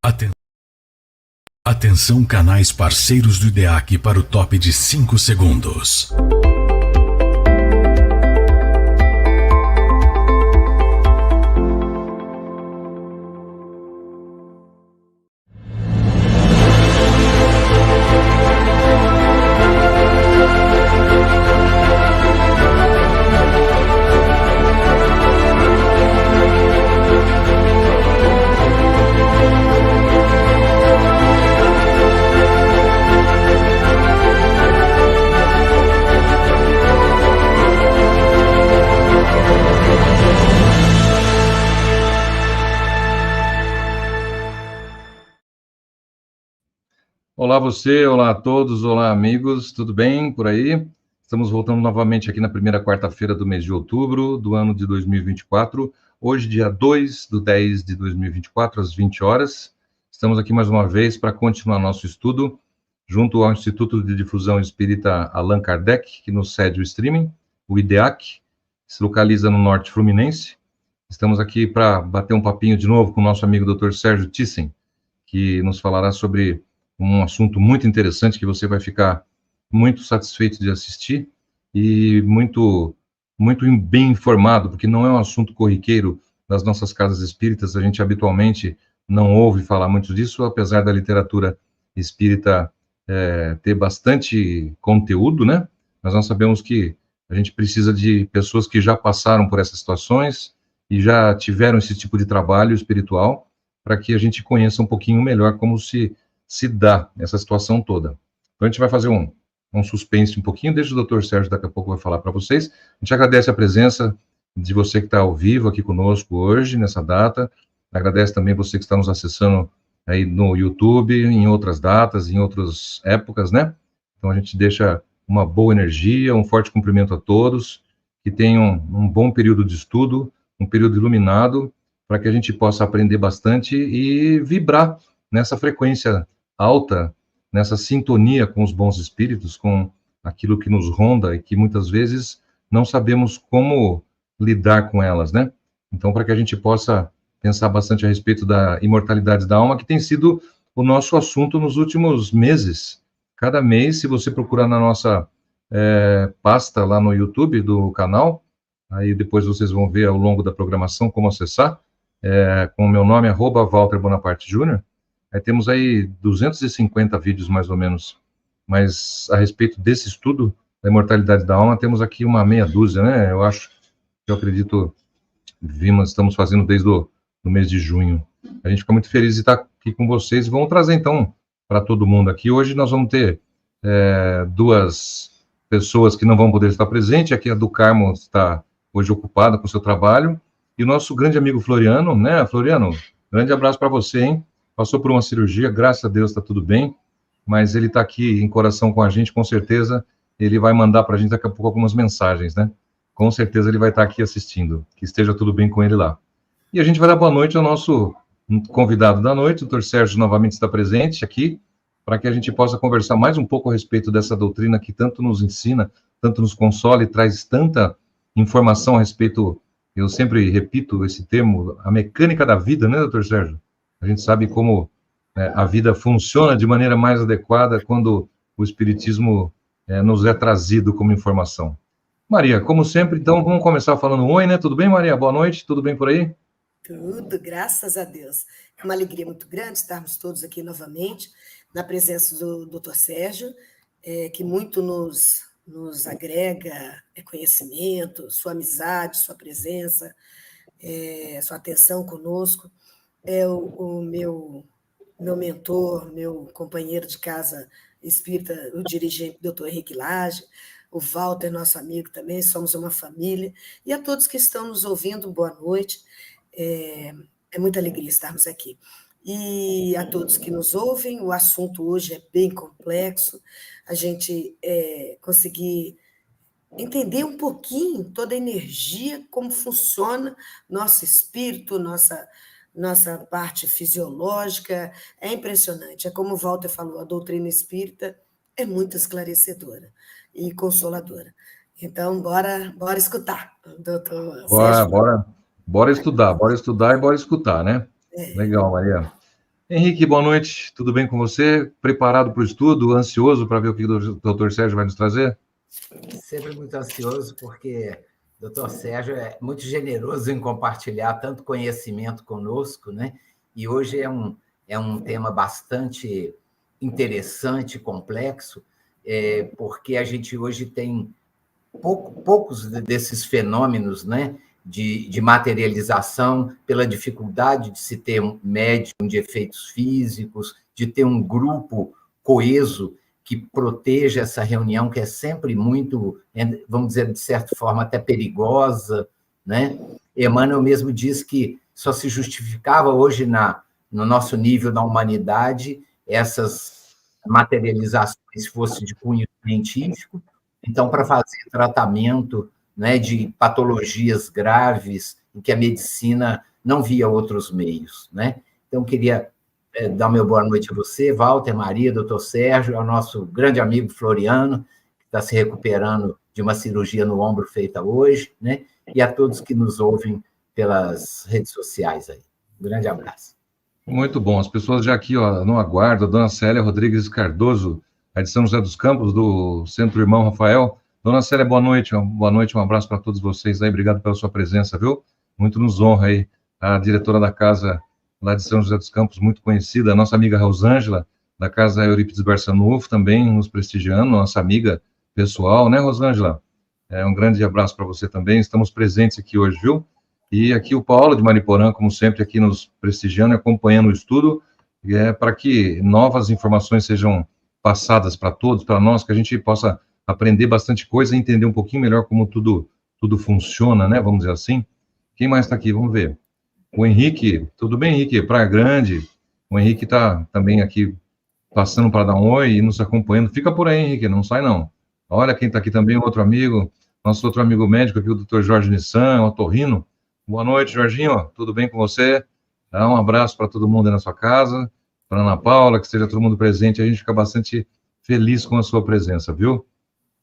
Aten- Atenção, canais parceiros do IDEAC para o top de 5 segundos. Olá você, olá a todos, olá amigos, tudo bem por aí? Estamos voltando novamente aqui na primeira quarta-feira do mês de outubro do ano de 2024, hoje dia 2/10/2024, às 20 horas. Estamos aqui mais uma vez para continuar nosso estudo, junto ao Instituto de Difusão Espírita Allan Kardec, que nos cede o streaming, o IDEAC, que se localiza no Norte Fluminense. Estamos aqui para bater um papinho de novo com o nosso amigo Dr. Sérgio Thyssen, que nos falará sobre um assunto muito interessante que você vai ficar muito satisfeito de assistir e muito bem informado, porque não é um assunto corriqueiro das nossas casas espíritas. A gente habitualmente não ouve falar muito disso, apesar da literatura espírita ter bastante conteúdo, né? Mas nós sabemos que a gente precisa de pessoas que já passaram por essas situações e já tiveram esse tipo de trabalho espiritual, para que a gente conheça um pouquinho melhor como se dá essa situação toda. Então, a gente vai fazer um suspense um pouquinho, deixa o Dr. Sérgio daqui a pouco vai falar para vocês. A gente agradece a presença de você que está ao vivo aqui conosco hoje, nessa data. Agradece também você que está nos acessando aí no YouTube, em outras datas, em outras épocas, né? Então, a gente deixa uma boa energia, um forte cumprimento a todos, que tenham um bom período de estudo, um período iluminado, para que a gente possa aprender bastante e vibrar nessa frequência alta, nessa sintonia com os bons espíritos, com aquilo que nos ronda e que muitas vezes não sabemos como lidar com elas, né? Então, para que a gente possa pensar bastante a respeito da imortalidade da alma, que tem sido o nosso assunto nos últimos meses. Cada mês, se você procurar na nossa pasta lá no YouTube do canal, aí depois vocês vão ver ao longo da programação como acessar, com o meu nome, @Walter Bonaparte Júnior. Aí temos aí 250 vídeos, mais ou menos, mas a respeito desse estudo da imortalidade da alma, temos aqui uma meia dúzia, né? Eu acredito, estamos fazendo desde o mês de junho. A gente fica muito feliz de estar aqui com vocês. Vamos trazer, então, para todo mundo aqui. Hoje nós vamos ter duas pessoas que não vão poder estar presentes. Aqui a do Carmo está hoje ocupada com o seu trabalho. E o nosso grande amigo Floriano, né? Floriano, grande abraço para você, hein? Passou por uma cirurgia, graças a Deus está tudo bem, mas ele está aqui em coração com a gente, com certeza ele vai mandar para a gente daqui a pouco algumas mensagens, né? Com certeza ele vai estar aqui assistindo, que esteja tudo bem com ele lá. E a gente vai dar boa noite ao nosso convidado da noite, o Dr. Sérgio novamente está presente aqui, para que a gente possa conversar mais um pouco a respeito dessa doutrina que tanto nos ensina, tanto nos consola e traz tanta informação a respeito, eu sempre repito esse termo, a mecânica da vida, né, Dr. Sérgio? A gente sabe como a vida funciona de maneira mais adequada quando o Espiritismo nos é trazido como informação. Maria, como sempre, então, vamos começar falando oi, né? Tudo bem, Maria? Boa noite, tudo bem por aí? Tudo, graças a Deus. É uma alegria muito grande estarmos todos aqui novamente, na presença do Dr. Sérgio, que muito nos agrega conhecimento, sua amizade, sua presença, sua atenção conosco. É o meu mentor, meu companheiro de casa espírita, o dirigente Dr. Henrique Lage, o Walter, nosso amigo também, somos uma família. E a todos que estão nos ouvindo, boa noite. É muita alegria estarmos aqui. E a todos que nos ouvem, o assunto hoje é bem complexo, a gente conseguir entender um pouquinho toda a energia, como funciona nosso espírito, nossa parte fisiológica, é impressionante. É como o Walter falou, a doutrina espírita é muito esclarecedora e consoladora. Então, bora escutar, doutor Sérgio. Bora estudar e bora escutar, né? Legal, Maria. Henrique, boa noite, tudo bem com você? Preparado para o estudo, ansioso para ver o que o doutor Sérgio vai nos trazer? Sempre muito ansioso, porque o doutor Sérgio é muito generoso em compartilhar tanto conhecimento conosco, né? E hoje é um tema bastante interessante, complexo, porque a gente hoje tem poucos desses fenômenos, né? De materialização, pela dificuldade de se ter um médium de efeitos físicos, de ter um grupo coeso que proteja essa reunião, que é sempre muito, vamos dizer, de certa forma, até perigosa, né? Emmanuel mesmo diz que só se justificava hoje no nosso nível da humanidade essas materializações se fosse de cunho científico. Então, para fazer tratamento, né, de patologias graves em que a medicina não via outros meios, né? Então, queria dar meu boa noite a você, Walter, Maria, doutor Sérgio, ao nosso grande amigo Floriano, que está se recuperando de uma cirurgia no ombro feita hoje, né? E a todos que nos ouvem pelas redes sociais aí. Um grande abraço. Muito bom. As pessoas já aqui, ó, no aguardo, a dona Célia Rodrigues Cardoso, a de São José dos Campos, do Centro Irmão Rafael. Dona Célia, boa noite, um abraço para todos vocês aí, obrigado pela sua presença, viu? Muito nos honra aí, a diretora da casa lá de São José dos Campos, muito conhecida, a nossa amiga Rosângela, da casa Eurípides Barçanufo, também nos prestigiando, nossa amiga pessoal, né, Rosângela? Um grande abraço para você também, estamos presentes aqui hoje, viu? E aqui o Paulo de Mariporã, como sempre, aqui nos prestigiando e acompanhando o estudo, para que novas informações sejam passadas para todos, para nós, que a gente possa aprender bastante coisa e entender um pouquinho melhor como tudo funciona, né? Vamos dizer assim. Quem mais está aqui? Vamos ver. O Henrique, tudo bem, Henrique? Praia Grande. O Henrique está também aqui passando para dar um oi e nos acompanhando. Fica por aí, Henrique, não sai não. Olha quem está aqui também, outro amigo, nosso outro amigo médico aqui, o Dr. Jorge Nissan, otorrino. Boa noite, Jorginho, tudo bem com você? Dá um abraço para todo mundo aí na sua casa, para Ana Paula, que esteja todo mundo presente, a gente fica bastante feliz com a sua presença, viu?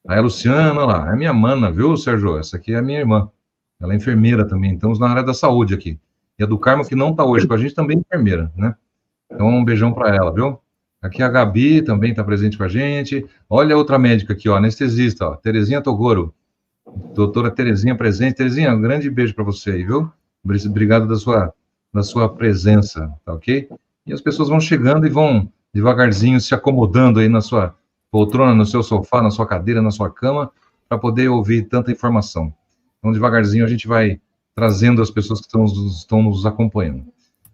Aí a Luciana, lá, é minha mana, viu, Sérgio? Essa aqui é a minha irmã, ela é enfermeira também, estamos na área da saúde aqui. E a do Carmo, que não está hoje com a gente, também é enfermeira, né? Então, um beijão para ela, viu? Aqui a Gabi também está presente com a gente. Olha a outra médica aqui, ó, anestesista, ó, Terezinha Togoro. Doutora Terezinha presente. Terezinha, um grande beijo para você aí, viu? Obrigado da sua presença, tá ok? E as pessoas vão chegando e vão devagarzinho se acomodando aí na sua poltrona, no seu sofá, na sua cadeira, na sua cama, para poder ouvir tanta informação. Então, devagarzinho, a gente vai trazendo as pessoas que estão nos acompanhando.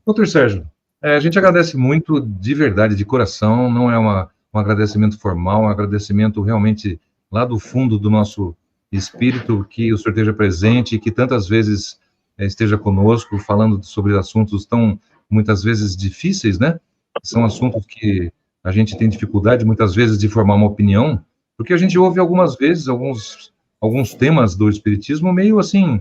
Doutor Sérgio, a gente agradece muito, de verdade, de coração, não é um agradecimento formal, é um agradecimento realmente lá do fundo do nosso espírito, que o senhor esteja presente e que tantas vezes esteja conosco, falando sobre assuntos tão, muitas vezes, difíceis, né? São assuntos que a gente tem dificuldade, muitas vezes, de formar uma opinião, porque a gente ouve algumas vezes alguns temas do espiritismo meio assim,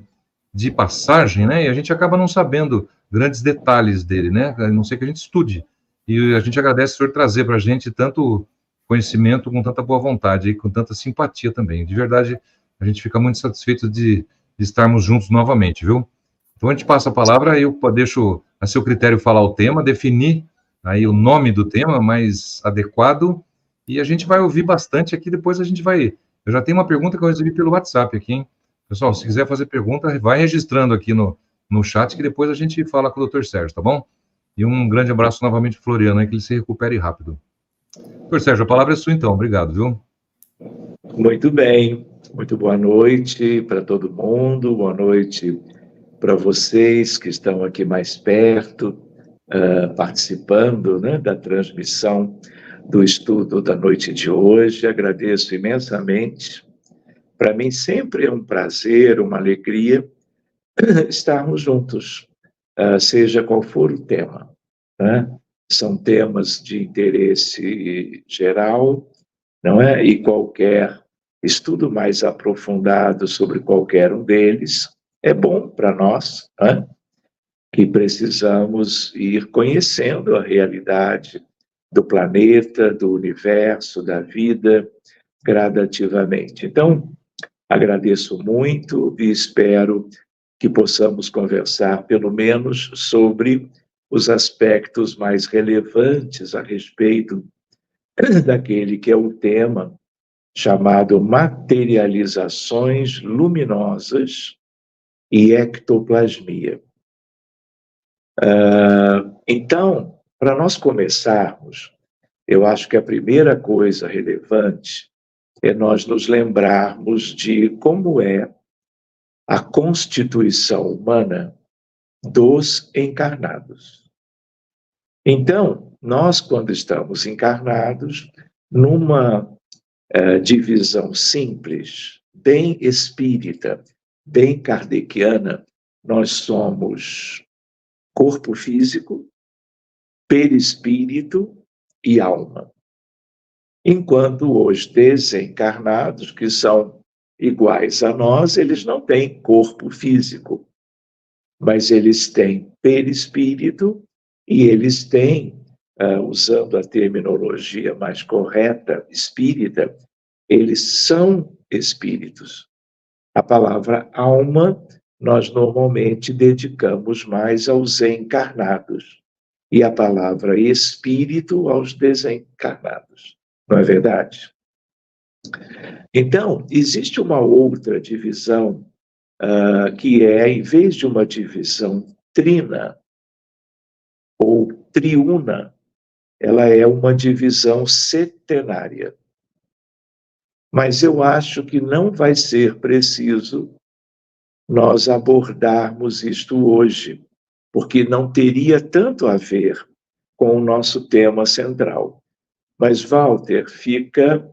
de passagem, né? E a gente acaba não sabendo grandes detalhes dele, né? A não ser que a gente estude. E a gente agradece o senhor trazer para a gente tanto conhecimento com tanta boa vontade e com tanta simpatia também. De verdade, a gente fica muito satisfeito de estarmos juntos novamente, viu? Então, a gente passa a palavra, eu deixo a seu critério falar o tema, definir aí o nome do tema mais adequado, e a gente vai ouvir bastante aqui, depois a gente vai... Eu já tenho uma pergunta que eu recebi pelo WhatsApp aqui, hein? Pessoal, se quiser fazer pergunta, vai registrando aqui no chat, que depois a gente fala com o Dr. Sérgio, tá bom? E um grande abraço novamente, Floriano, aí, que ele se recupere rápido. Dr. Sérgio, a palavra é sua então, obrigado, viu? Muito bem, muito boa noite para todo mundo, boa noite para vocês que estão aqui mais perto, participando, né, da transmissão do estudo da noite de hoje. Agradeço imensamente. Para mim sempre é um prazer, uma alegria estarmos juntos, seja qual for o tema, né? São temas de interesse geral, não é? E qualquer estudo mais aprofundado sobre qualquer um deles é bom para nós, né? Que precisamos ir conhecendo a realidade do planeta, do universo, da vida, gradativamente. Então, agradeço muito e espero que possamos conversar, pelo menos, sobre os aspectos mais relevantes a respeito daquele que é o tema chamado materializações luminosas e ectoplasmia. Então, para nós começarmos, eu acho que a primeira coisa relevante é nós nos lembrarmos de como é a constituição humana dos encarnados. Então, nós, quando estamos encarnados, numa divisão simples, bem espírita, bem kardeciana, nós somos corpo físico, perispírito e alma. Enquanto os desencarnados, que são iguais a nós, eles não têm corpo físico, mas eles têm perispírito e eles têm, usando a terminologia mais correta, espírita, eles são espíritos. A palavra alma, nós normalmente dedicamos mais aos encarnados, e a palavra espírito aos desencarnados. Não é verdade? Então, existe uma outra divisão, que é, em vez de uma divisão trina ou triuna, ela é uma divisão setenária. Mas eu acho que não vai ser preciso nós abordarmos isto hoje, porque não teria tanto a ver com o nosso tema central. Mas, Walter, fica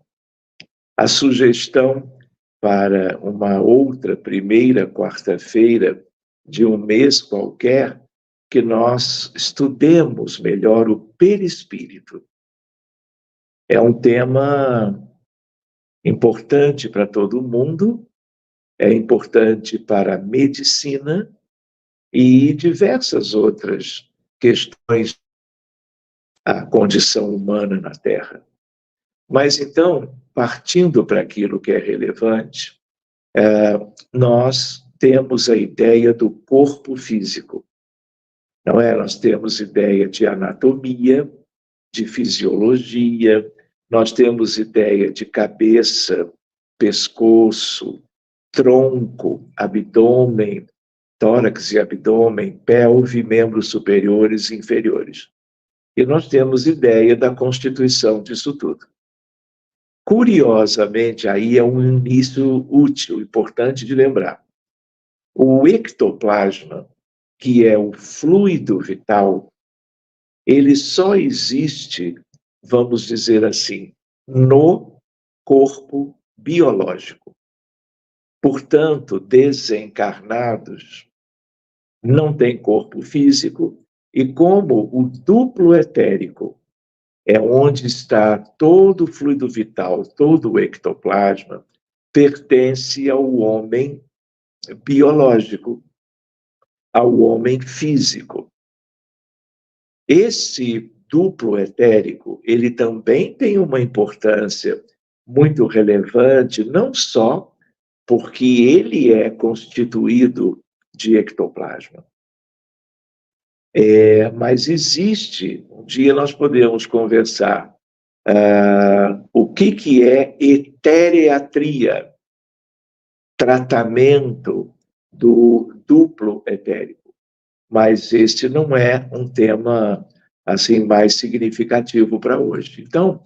a sugestão para uma outra primeira quarta-feira de um mês qualquer, que nós estudemos melhor o perispírito. É um tema importante para todo mundo, é importante para a medicina e diversas outras questões da condição humana na Terra. Mas então, partindo para aquilo que é relevante, nós temos a ideia do corpo físico, não é? Nós temos ideia de anatomia, de fisiologia, nós temos ideia de cabeça, pescoço, tronco, abdômen, tórax e abdômen, pelve, membros superiores e inferiores. E nós temos ideia da constituição disso tudo. Curiosamente, aí é um início útil, importante de lembrar. O ectoplasma, que é o fluido vital, ele só existe, vamos dizer assim, no corpo biológico. Portanto, desencarnados não têm corpo físico, e como o duplo etérico é onde está todo o fluido vital, todo o ectoplasma, pertence ao homem biológico, ao homem físico. Esse duplo etérico, ele também tem uma importância muito relevante, não só porque ele é constituído de ectoplasma, mas existe, um dia nós podemos conversar, o que é etereatria, tratamento do duplo etérico. Mas este não é um tema assim mais significativo para hoje. Então,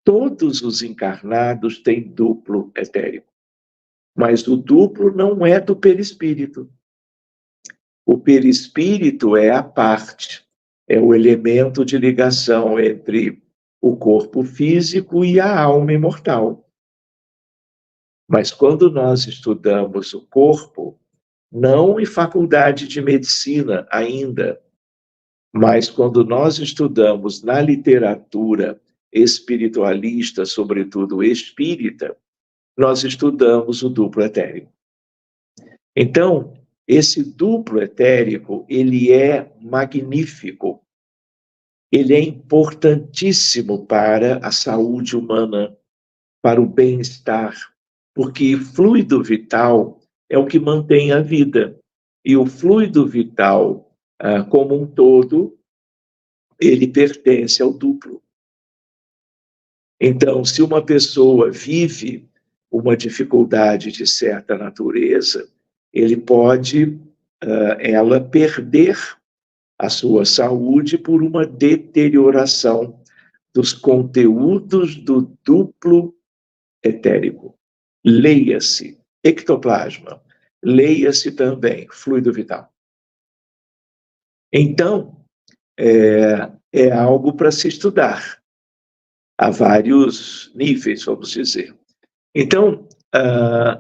todos os encarnados têm duplo etérico, mas o duplo não é do perispírito. O perispírito é a parte, é o elemento de ligação entre o corpo físico e a alma imortal. Mas quando nós estudamos o corpo, não em faculdade de medicina ainda, mas quando nós estudamos na literatura espiritualista, sobretudo espírita, nós estudamos o duplo etérico. Então, esse duplo etérico, ele é magnífico, ele é importantíssimo para a saúde humana, para o bem-estar, porque fluido vital é o que mantém a vida. E o fluido vital, como um todo, ele pertence ao duplo. Então, se uma pessoa vive uma dificuldade de certa natureza, ele pode, ela perder a sua saúde por uma deterioração dos conteúdos do duplo etérico. Leia-se ectoplasma, leia-se também fluido vital. Então, é algo para se estudar a vários níveis, vamos dizer. Então,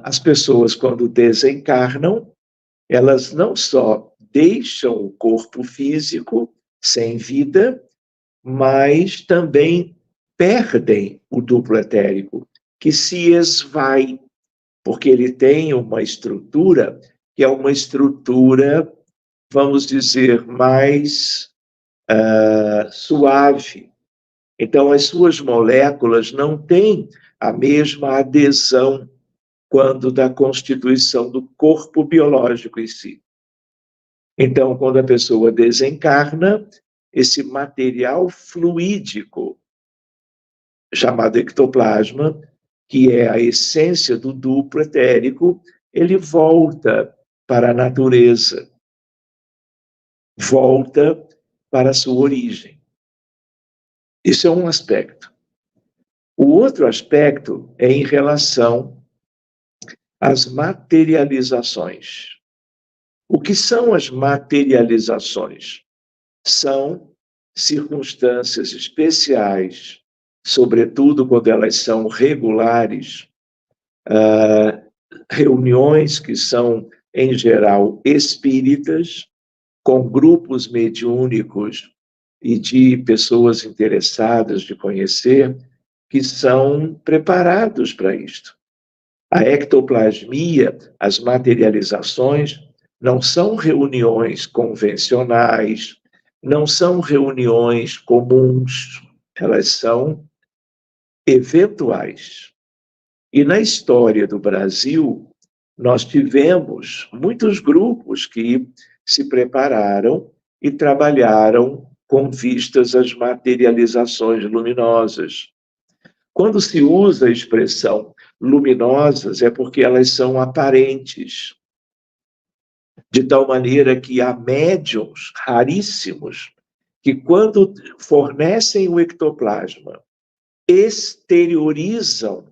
as pessoas, quando desencarnam, elas não só deixam o corpo físico sem vida, mas também perdem o duplo etérico, que se esvai, porque ele tem uma estrutura que é uma estrutura, vamos dizer, mais suave. Então, as suas moléculas não têm a mesma adesão quando da constituição do corpo biológico em si. Então, quando a pessoa desencarna, esse material fluídico, chamado ectoplasma, que é a essência do duplo etérico, ele volta para a natureza, volta para a sua origem. Isso é um aspecto. O outro aspecto é em relação às materializações. O que são as materializações? São circunstâncias especiais, sobretudo quando elas são regulares, reuniões que são, em geral, espíritas, com grupos mediúnicos e de pessoas interessadas de conhecer, que são preparados para isto. A ectoplasmia, as materializações, não são reuniões convencionais, não são reuniões comuns, elas são eventuais. E na história do Brasil, nós tivemos muitos grupos que se prepararam e trabalharam com vistas às materializações luminosas. Quando se usa a expressão luminosas, é porque elas são aparentes, de tal maneira que há médiuns raríssimos que, quando fornecem o ectoplasma, exteriorizam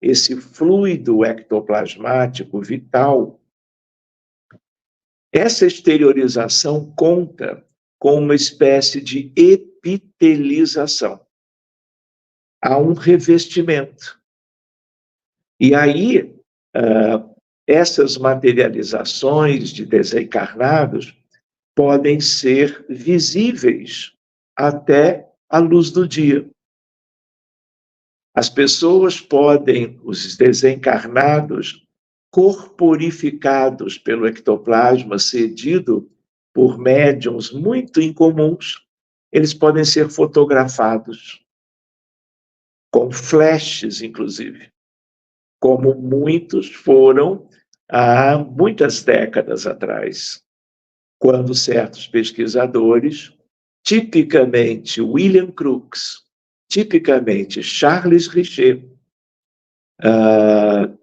esse fluido ectoplasmático vital. Essa exteriorização conta com uma espécie de epitelização. Há um revestimento. E aí, essas materializações de desencarnados podem ser visíveis até à luz do dia. As pessoas podem, os desencarnados, corporificados pelo ectoplasma cedido por médiuns muito incomuns, eles podem ser fotografados, com flashes, inclusive, como muitos foram há muitas décadas atrás, quando certos pesquisadores, tipicamente William Crookes, tipicamente Charles Richer,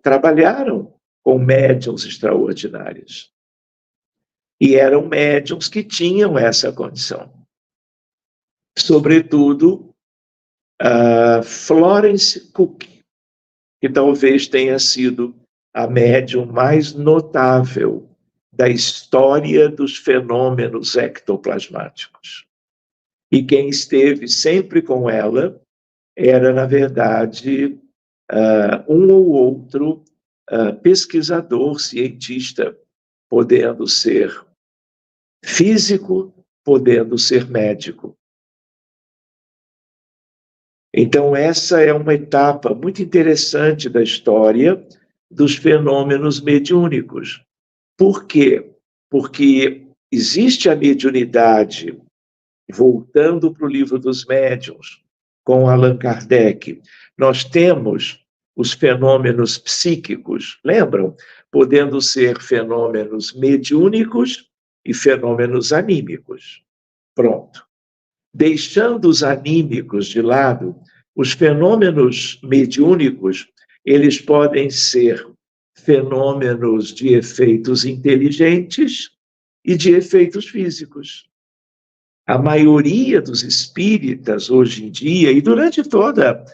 trabalharam com médiuns extraordinários. E eram médiuns que tinham essa condição. Sobretudo, Florence Cook, que talvez tenha sido a médium mais notável da história dos fenômenos ectoplasmáticos. E quem esteve sempre com ela era, na verdade, um ou outro pesquisador, cientista, podendo ser físico, podendo ser médico. Então, essa é uma etapa muito interessante da história dos fenômenos mediúnicos. Por quê? Porque existe a mediunidade, voltando para o livro dos médiuns, com Allan Kardec, nós temos os fenômenos psíquicos, lembram? Podendo ser fenômenos mediúnicos e fenômenos anímicos. Pronto. deixando os anímicos de lado, os fenômenos mediúnicos, eles podem ser fenômenos de efeitos inteligentes e de efeitos físicos. A maioria dos espíritas hoje em dia, e durante toda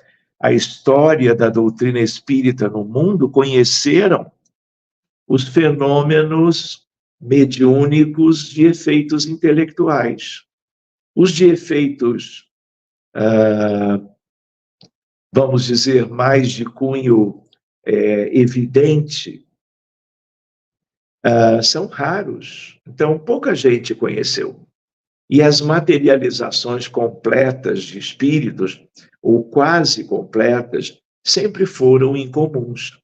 a história da doutrina espírita no mundo, conheceram os fenômenos mediúnicos de efeitos intelectuais. Os de efeitos, vamos dizer, mais de cunho evidente, são raros. Então, pouca gente conheceu. E as materializações completas de espíritos, ou quase completas, sempre foram incomuns,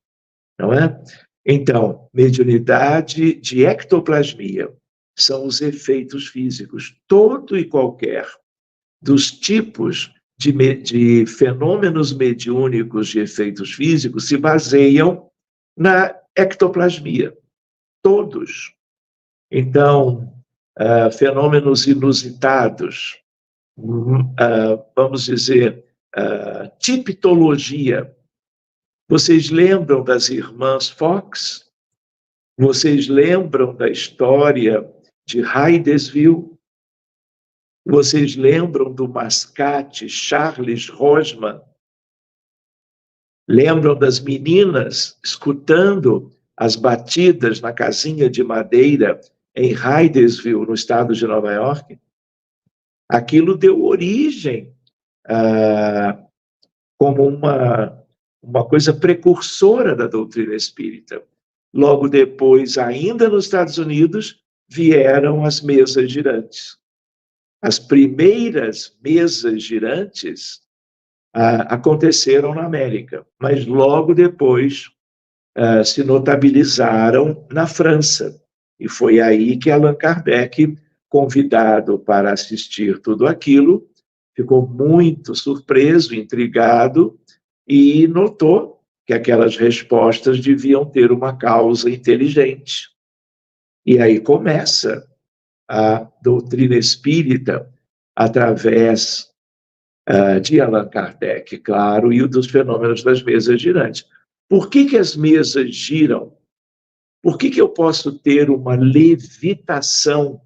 não é? Então, mediunidade de ectoplasmia são os efeitos físicos, todo e qualquer dos tipos de fenômenos mediúnicos de efeitos físicos se baseiam na ectoplasmia, todos. Então, fenômenos inusitados, vamos dizer, tipologia. Vocês lembram das irmãs Fox? Vocês lembram da história de Hydesville? Vocês lembram do mascate Charles Rosman? Lembram das meninas escutando as batidas na casinha de madeira em Hydesville, no estado de Nova York? Aquilo deu origem como uma coisa precursora da doutrina espírita. Logo depois, ainda nos Estados Unidos, vieram as mesas girantes. As primeiras mesas girantes aconteceram na América, mas logo depois se notabilizaram na França. E foi aí que Allan Kardec, convidado para assistir tudo aquilo, ficou muito surpreso, intrigado, e notou que aquelas respostas deviam ter uma causa inteligente. E aí começa a doutrina espírita através de Allan Kardec, claro, e dos fenômenos das mesas girantes. Por que as mesas giram? Por que eu posso ter uma levitação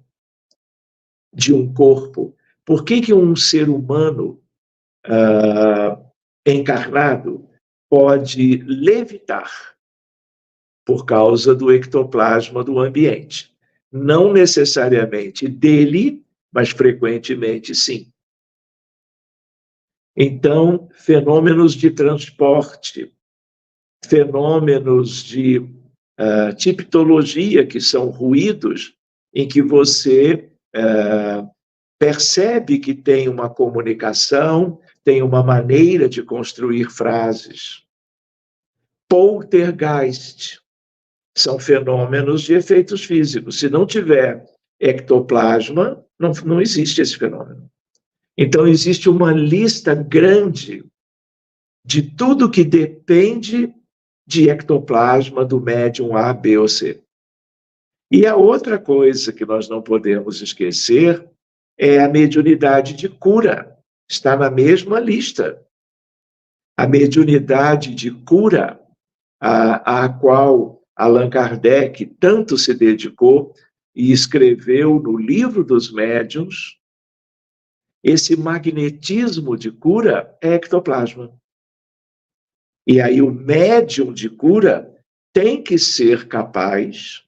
de um corpo? Por que um ser humano encarnado pode levitar? Por causa do ectoplasma do ambiente. Não necessariamente dele, mas frequentemente sim. Então, fenômenos de transporte, fenômenos de tipologia, que são ruídos, em que você percebe que tem uma comunicação, tem uma maneira de construir frases. Poltergeist são fenômenos de efeitos físicos. Se não tiver ectoplasma, não existe esse fenômeno. Então, existe uma lista grande de tudo que depende de ectoplasma do médium A, B ou C. E a outra coisa que nós não podemos esquecer é a mediunidade de cura. Está na mesma lista. A mediunidade de cura, a qual Allan Kardec tanto se dedicou e escreveu no Livro dos Médiuns, esse magnetismo de cura é ectoplasma. E aí o médium de cura tem que ser capaz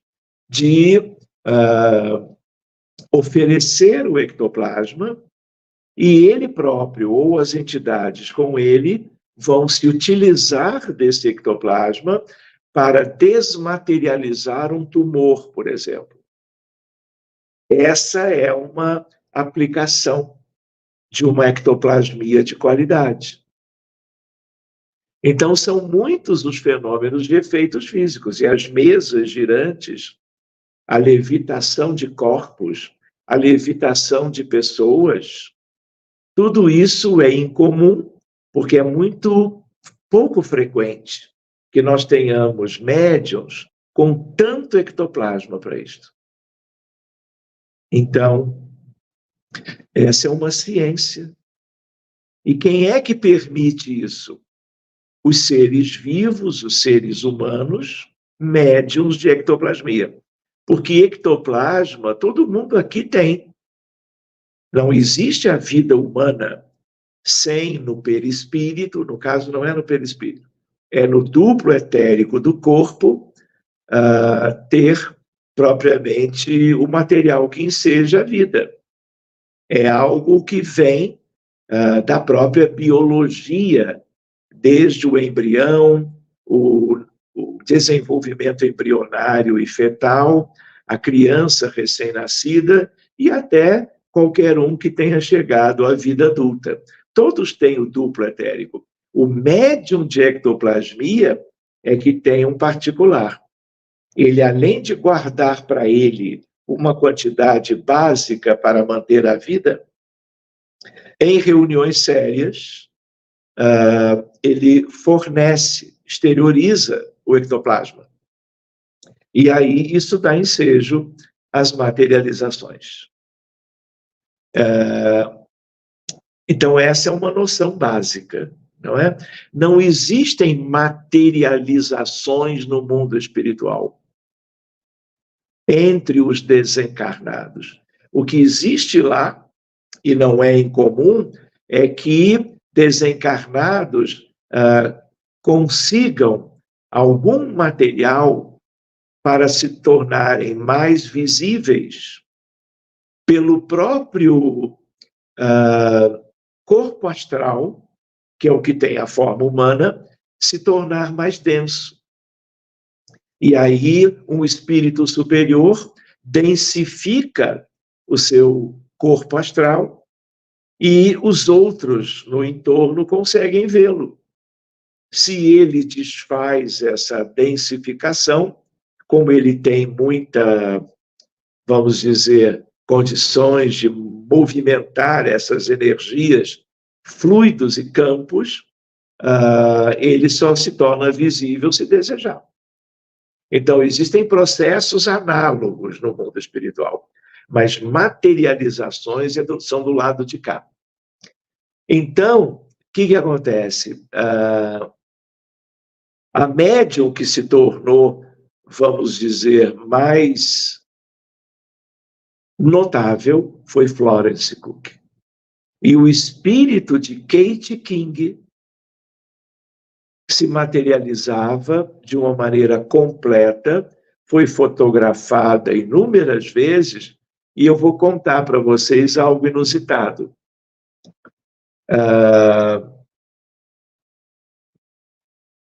de oferecer o ectoplasma e ele próprio ou as entidades com ele vão se utilizar desse ectoplasma para desmaterializar um tumor, por exemplo. Essa é uma aplicação de uma ectoplasmia de qualidade. Então, são muitos os fenômenos de efeitos físicos, e as mesas girantes, a levitação de corpos, a levitação de pessoas, tudo isso é incomum, porque é muito pouco frequente que nós tenhamos médiuns com tanto ectoplasma para isto. Então, Essa é uma ciência. E quem é que permite isso? Os seres vivos, os seres humanos, médiuns de ectoplasmia. Porque ectoplasma todo mundo aqui tem. Não existe a vida humana sem no perispírito, no caso não é no perispírito, é no duplo etérico do corpo, ter propriamente o material que enseja a vida. É algo que vem da própria biologia, desde o embrião, o desenvolvimento embrionário e fetal, a criança recém-nascida e até qualquer um que tenha chegado à vida adulta. Todos têm o duplo etérico. O médium de ectoplasmia é que tem um particular. Ele, além de guardar para ele uma quantidade básica para manter a vida, em reuniões sérias, ele fornece, exterioriza o ectoplasma. E aí isso dá ensejo às materializações. Então, essa é uma noção básica, não é? Não existem materializações no mundo espiritual entre os desencarnados. O que existe lá, e não é incomum, é que desencarnados consigam algum material para se tornarem mais visíveis pelo próprio corpo astral, que é o que tem a forma humana, se tornar mais denso. E aí um espírito superior densifica o seu corpo astral e os outros no entorno conseguem vê-lo. Se ele desfaz essa densificação, como ele tem muita, vamos dizer, condições de movimentar essas energias, fluidos e campos, ele só se torna visível se desejar. Então, existem processos análogos no mundo espiritual, mas materializações são do lado de cá. Então, o que acontece? A médium que se tornou, vamos dizer, mais notável foi Florence Cook. E o espírito de Kate King se materializava de uma maneira completa, foi fotografada inúmeras vezes, e eu vou contar para vocês algo inusitado.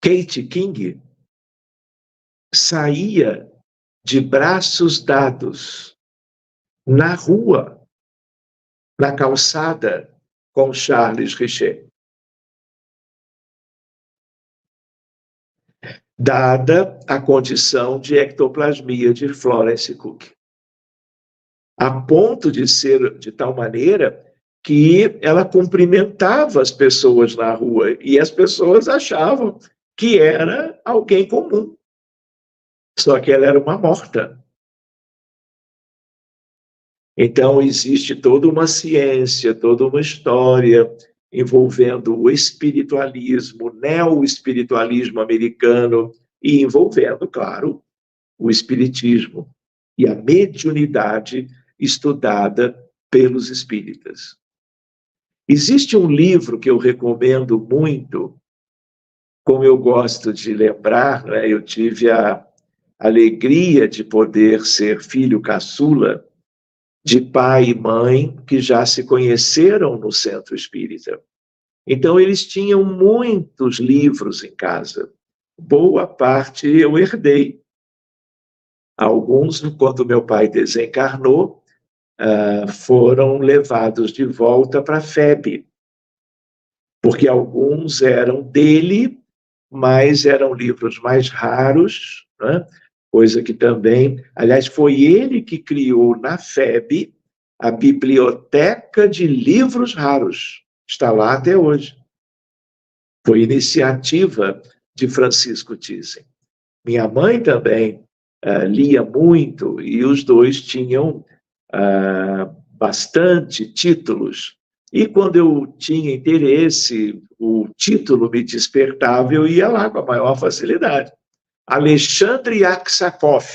Kate King saía de braços dados na rua, na calçada, com Charles Richet. Dada a condição de ectoplasmia de Florence Cook. A ponto de ser de tal maneira que ela cumprimentava as pessoas na rua e as pessoas achavam que era alguém comum. Só que ela era uma morta. Então, existe toda uma ciência, toda uma história envolvendo o espiritualismo, o neo-espiritualismo americano e envolvendo, claro, o espiritismo e a mediunidade estudada pelos espíritas. Existe um livro que eu recomendo muito, como eu gosto de lembrar, né? Eu tive a alegria de poder ser filho caçula de pai e mãe que já se conheceram no centro espírita. Então, eles tinham muitos livros em casa. Boa parte eu herdei. Alguns, quando meu pai desencarnou, foram levados de volta para a FEB, porque alguns eram dele, mas eram livros mais raros, né? Coisa que também, aliás, foi ele que criou na FEB a Biblioteca de Livros Raros. Está lá até hoje. Foi iniciativa de Francisco Thyssen. Minha mãe também lia muito e os dois tinham bastante títulos, e quando eu tinha interesse, o título me despertava, eu ia lá com a maior facilidade. Alexandre Aksakov.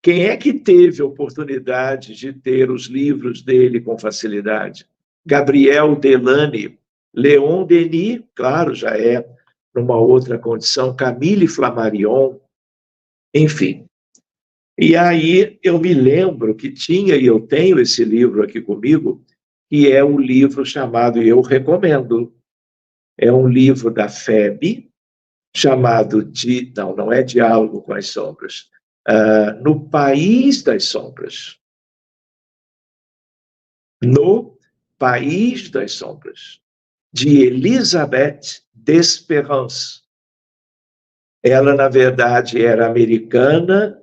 Quem é que teve a oportunidade de ter os livros dele com facilidade? Gabriel Delany, Leon Denis, claro, já é numa outra condição, Camille Flammarion, enfim. E aí eu me lembro que tinha, e eu tenho esse livro aqui comigo, que é o livro chamado, e eu recomendo, é um livro da FEB, chamado de, não é Diálogo com as Sombras, No País das Sombras. No País das Sombras, de Elisabeth Desperance. Ela, na verdade, era americana,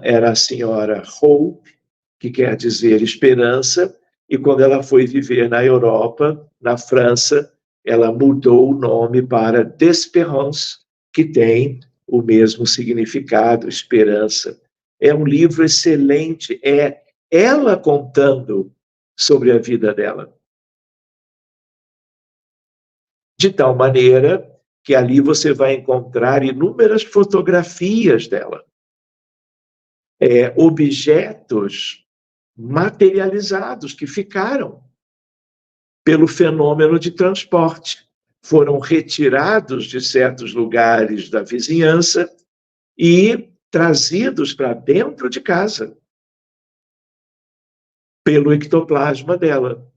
era a senhora Hope, que quer dizer esperança, e quando ela foi viver na Europa, na França, ela mudou o nome para Desperance, que tem o mesmo significado, esperança. É um livro excelente, é ela contando sobre a vida dela. De tal maneira que ali você vai encontrar inúmeras fotografias dela. Objetos materializados que ficaram pelo fenômeno de transporte. Foram retirados de certos lugares da vizinhança e trazidos para dentro de casa pelo ectoplasma dela.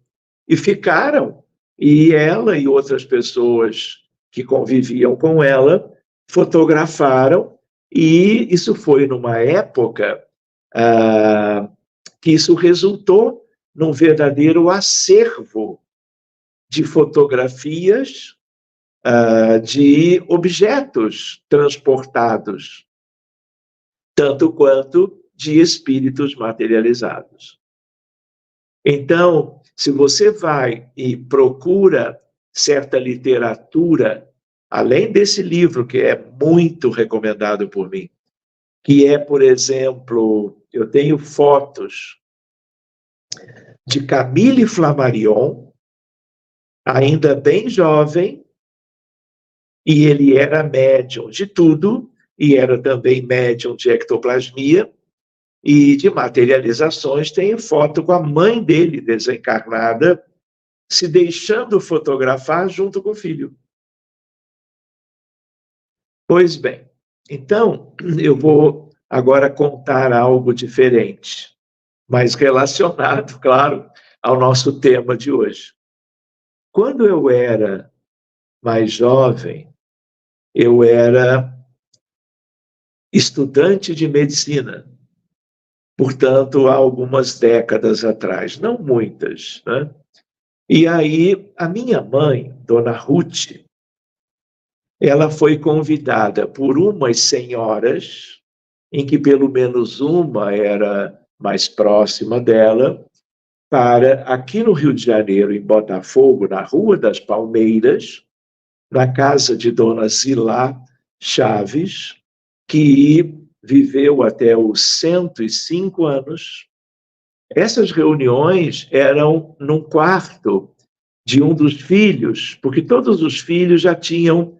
E ficaram. E ela e outras pessoas que conviviam com ela fotografaram, e isso foi numa época que isso resultou num verdadeiro acervo de fotografias de objetos transportados, tanto quanto de espíritos materializados. Então, se você vai e procura certa literatura, além desse livro, que é muito recomendado por mim, que é, por exemplo, eu tenho fotos de Camille Flammarion, ainda bem jovem, e ele era médium de tudo, e era também médium de ectoplasmia, e de materializações. Tem foto com a mãe dele, desencarnada, se deixando fotografar junto com o filho. Pois bem, então eu vou agora contar algo diferente, mas relacionado, claro, ao nosso tema de hoje. Quando eu era mais jovem, eu era estudante de medicina, portanto, há algumas décadas atrás, não muitas, né? E aí, a minha mãe, Dona Ruth, ela foi convidada por umas senhoras, em que pelo menos uma era mais próxima dela, para, aqui no Rio de Janeiro, em Botafogo, na Rua das Palmeiras, na casa de Dona Zilá Chaves, que viveu até os 105 anos. Essas reuniões eram num quarto de um dos filhos, porque todos os filhos já tinham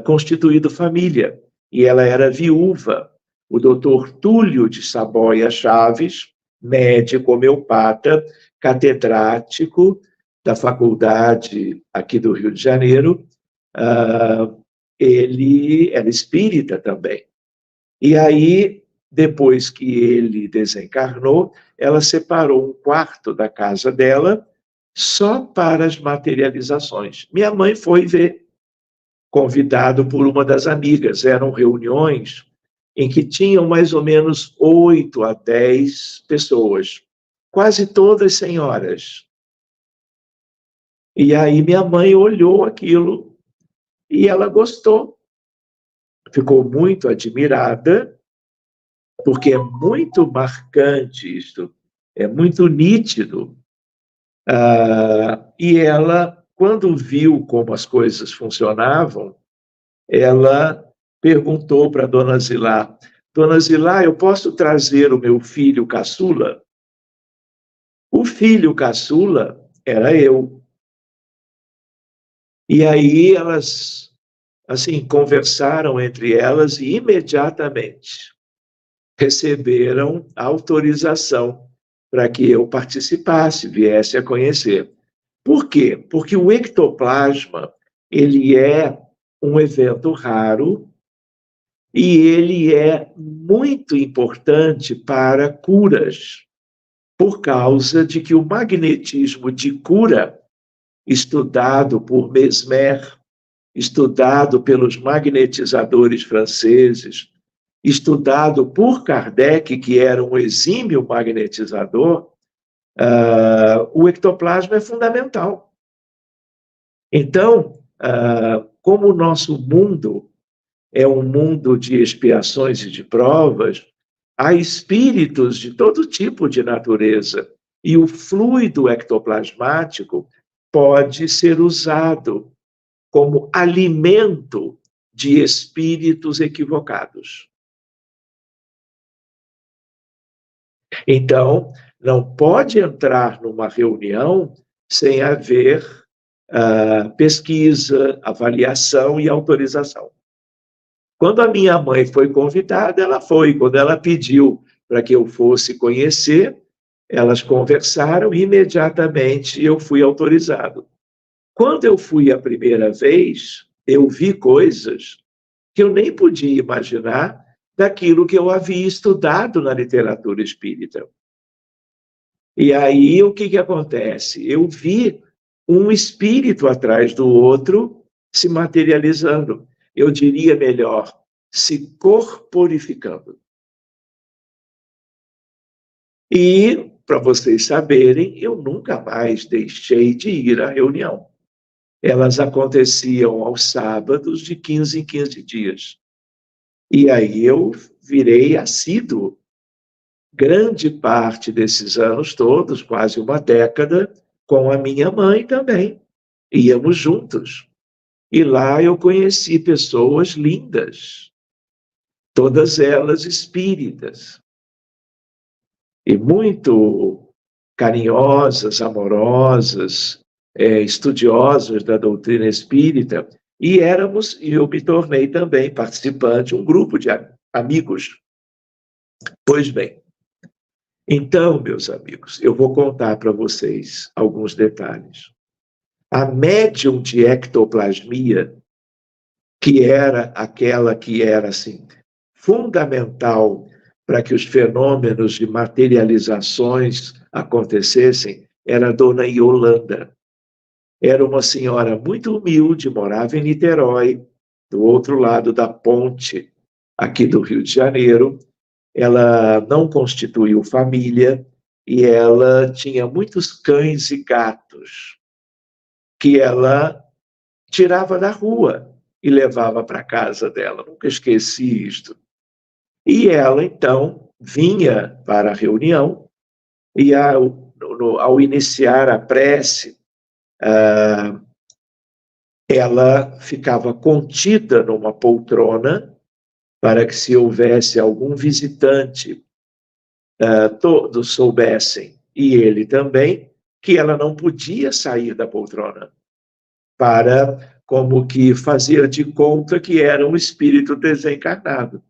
constituído família, e ela era viúva. O doutor Túlio de Saboia Chaves, médico homeopata, catedrático da faculdade aqui do Rio de Janeiro, ele era espírita também. E aí, depois que ele desencarnou, ela separou um quarto da casa dela só para as materializações. Minha mãe foi ver, convidado por uma das amigas. Eram reuniões em que tinham mais ou menos 8 a 10 pessoas, quase todas senhoras. E aí minha mãe olhou aquilo e ela gostou. Ficou muito admirada, porque é muito marcante isto, é muito nítido. E ela, quando viu como as coisas funcionavam, ela perguntou para a Dona Zilá: Dona Zilá, eu posso trazer o meu filho caçula? O filho caçula era eu. E aí elas, assim, conversaram entre elas e imediatamente receberam autorização para que eu participasse, viesse a conhecer. Por quê? Porque o ectoplasma, ele é um evento raro e ele é muito importante para curas, por causa de que o magnetismo de cura, estudado por Mesmer, estudado pelos magnetizadores franceses, estudado por Kardec, que era um exímio magnetizador, o ectoplasma é fundamental. Então, como o nosso mundo é um mundo de expiações e de provas, há espíritos de todo tipo de natureza, e o fluido ectoplasmático pode ser usado como alimento de espíritos equivocados. Então, não pode entrar numa reunião sem haver pesquisa, avaliação e autorização. Quando a minha mãe foi convidada, ela foi. Quando ela pediu para que eu fosse conhecer, elas conversaram e imediatamente eu fui autorizado. Quando eu fui a primeira vez, eu vi coisas que eu nem podia imaginar daquilo que eu havia estudado na literatura espírita. E aí, o que acontece? Eu vi um espírito atrás do outro se materializando. Eu diria melhor, se corporificando. E, para vocês saberem, eu nunca mais deixei de ir à reunião. Elas aconteciam aos sábados, de 15 em 15 dias. E aí eu virei assíduo. Grande parte desses anos todos, quase uma década, com a minha mãe também. Íamos juntos. E lá eu conheci pessoas lindas, todas elas espíritas, e muito carinhosas, amorosas, estudiosas da doutrina espírita, e eu me tornei também participante de um grupo de amigos. Pois bem, então, meus amigos, eu vou contar para vocês alguns detalhes. A médium de ectoplasmia, que era aquela que era assim, fundamental para que os fenômenos de materializações acontecessem, era a dona Yolanda. Era uma senhora muito humilde, morava em Niterói, do outro lado da ponte, aqui do Rio de Janeiro. Ela não constituiu família e ela tinha muitos cães e gatos que ela tirava da rua e levava para a casa dela. Nunca esqueci isto. E ela, então, vinha para a reunião e, ao iniciar a prece, ela ficava contida numa poltrona para que, se houvesse algum visitante, todos soubessem, e ele também, que ela não podia sair da poltrona, para como que fazer de conta que era um espírito desencarnado.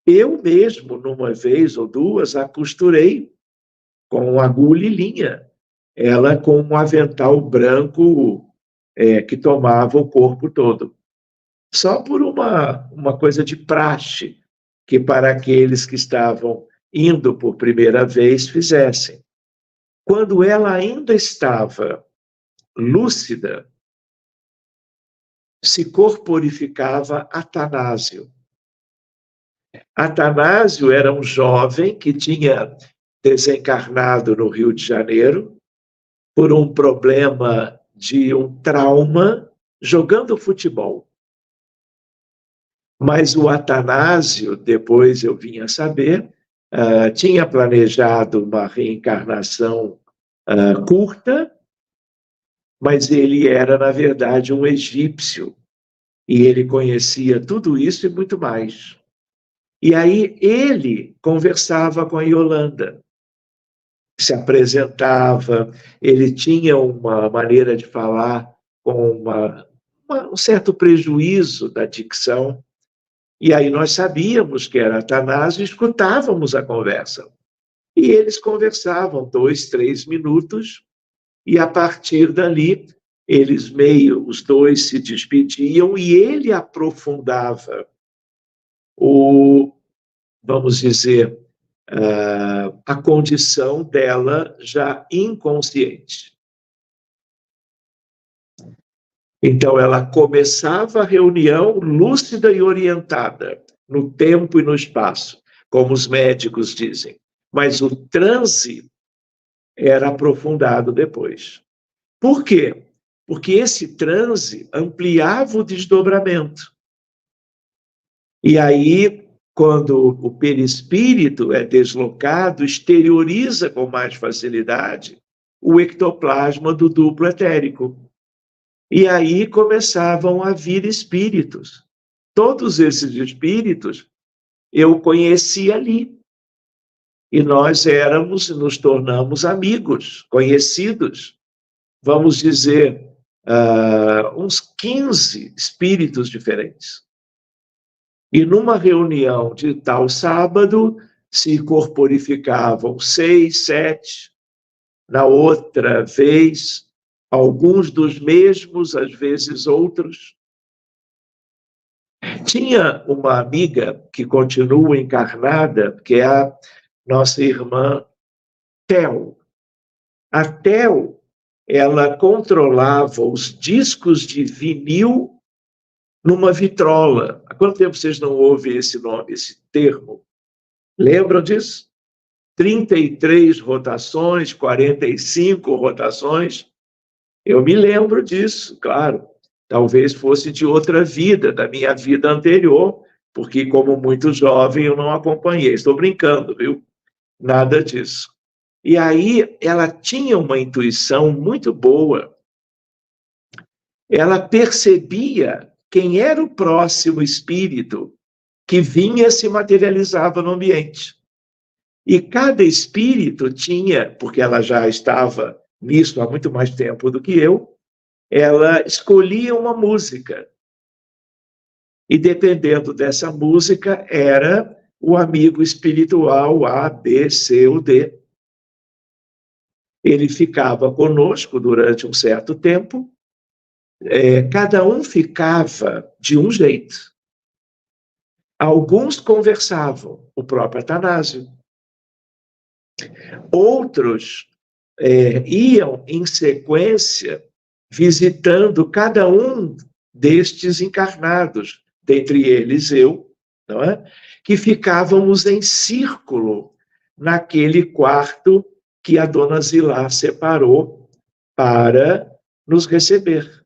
Eu mesmo, numa vez ou duas, a costurei com agulha e linha, ela com um avental branco que tomava o corpo todo. Só por uma coisa de praxe, que para aqueles que estavam indo por primeira vez fizessem. Quando ela ainda estava lúcida, se corporificava Atanásio. Atanásio era um jovem que tinha desencarnado no Rio de Janeiro por um problema de um trauma jogando futebol. Mas o Atanásio, depois eu vim a saber, tinha planejado uma reencarnação curta, mas ele era, na verdade, um egípcio, e ele conhecia tudo isso e muito mais. E aí ele conversava com a Yolanda. se apresentava, ele tinha uma maneira de falar com um certo prejuízo da dicção, e aí nós sabíamos que era Atanásio e escutávamos a conversa. E eles conversavam 2, 3 minutos, e a partir dali, os dois se despediam, e ele aprofundava vamos dizer, a condição dela já inconsciente. Então, ela começava a reunião lúcida e orientada, no tempo e no espaço, como os médicos dizem. Mas o transe era aprofundado depois. Por quê? Porque esse transe ampliava o desdobramento. E aí, quando o perispírito é deslocado, exterioriza com mais facilidade o ectoplasma do duplo etérico. E aí começavam a vir espíritos. Todos esses espíritos eu conheci ali. E nós nos tornamos amigos, conhecidos. Vamos dizer, uns 15 espíritos diferentes. E numa reunião de tal sábado, se corporificavam 6, 7. Na outra vez, alguns dos mesmos, às vezes outros. Tinha uma amiga que continua encarnada, que é a nossa irmã Tel. A Tel, ela controlava os discos de vinil numa vitrola. Há quanto tempo vocês não ouvem esse nome, esse termo? Lembram disso? 33 rotações, 45 rotações. Eu me lembro disso, claro. Talvez fosse de outra vida, da minha vida anterior, porque, como muito jovem, eu não acompanhei. Estou brincando, viu? Nada disso. E aí, ela tinha uma intuição muito boa. Ela percebia quem era o próximo espírito que vinha e se materializava no ambiente. E cada espírito tinha, porque ela já estava nisso há muito mais tempo do que eu, ela escolhia uma música. E dependendo dessa música, era o amigo espiritual A, B, C ou D. Ele ficava conosco durante um certo tempo, cada um ficava de um jeito. Alguns conversavam, o próprio Atanásio. Outros iam em sequência visitando cada um destes encarnados, dentre eles eu, não é? Que ficávamos em círculo naquele quarto que a dona Zilá separou para nos receber.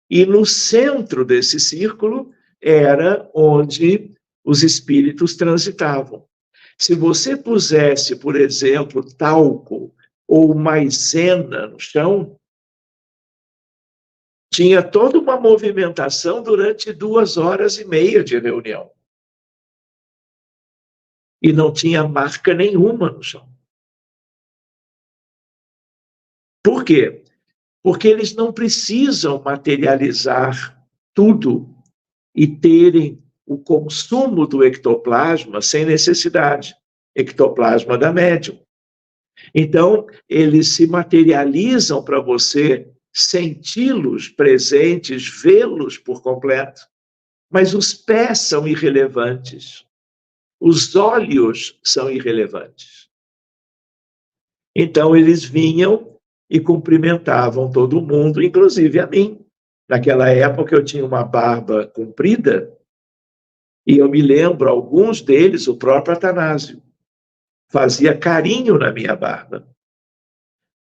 E no centro desse círculo era onde os espíritos transitavam. Se você pusesse, por exemplo, talco ou maisena no chão, tinha toda uma movimentação durante 2h30 de reunião. E não tinha marca nenhuma no chão. Por quê? Porque eles não precisam materializar tudo e terem o consumo do ectoplasma sem necessidade, ectoplasma da médium. Então, eles se materializam para você senti-los presentes, vê-los por completo, mas os pés são irrelevantes, os olhos são irrelevantes. Então, eles vinham e cumprimentavam todo mundo, inclusive a mim. Naquela época, eu tinha uma barba comprida, e eu me lembro, alguns deles, o próprio Atanásio, fazia carinho na minha barba.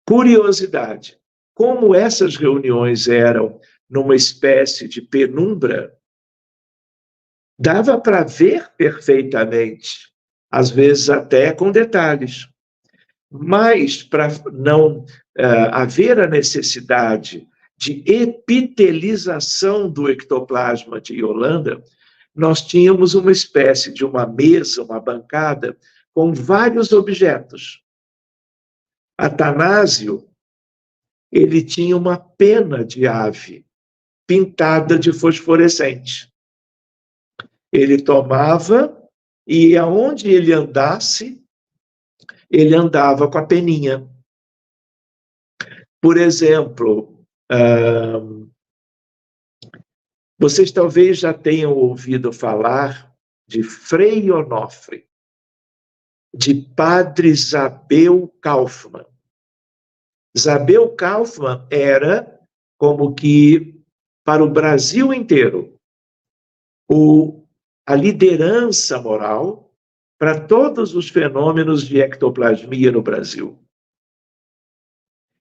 Curiosidade, como essas reuniões eram numa espécie de penumbra, dava para ver perfeitamente, às vezes até com detalhes. Mas, para não haver a necessidade de epitelização do ectoplasma de Yolanda, nós tínhamos uma espécie de uma mesa, uma bancada, com vários objetos. Atanásio, ele tinha uma pena de ave pintada de fosforescente. Ele tomava e aonde ele andasse, ele andava com a peninha. Por exemplo, vocês talvez já tenham ouvido falar de Frei Onofre, de Padre Zabel Kaufmann. Zabel Kaufmann era como que, para o Brasil inteiro, a liderança moral para todos os fenômenos de ectoplasmia no Brasil.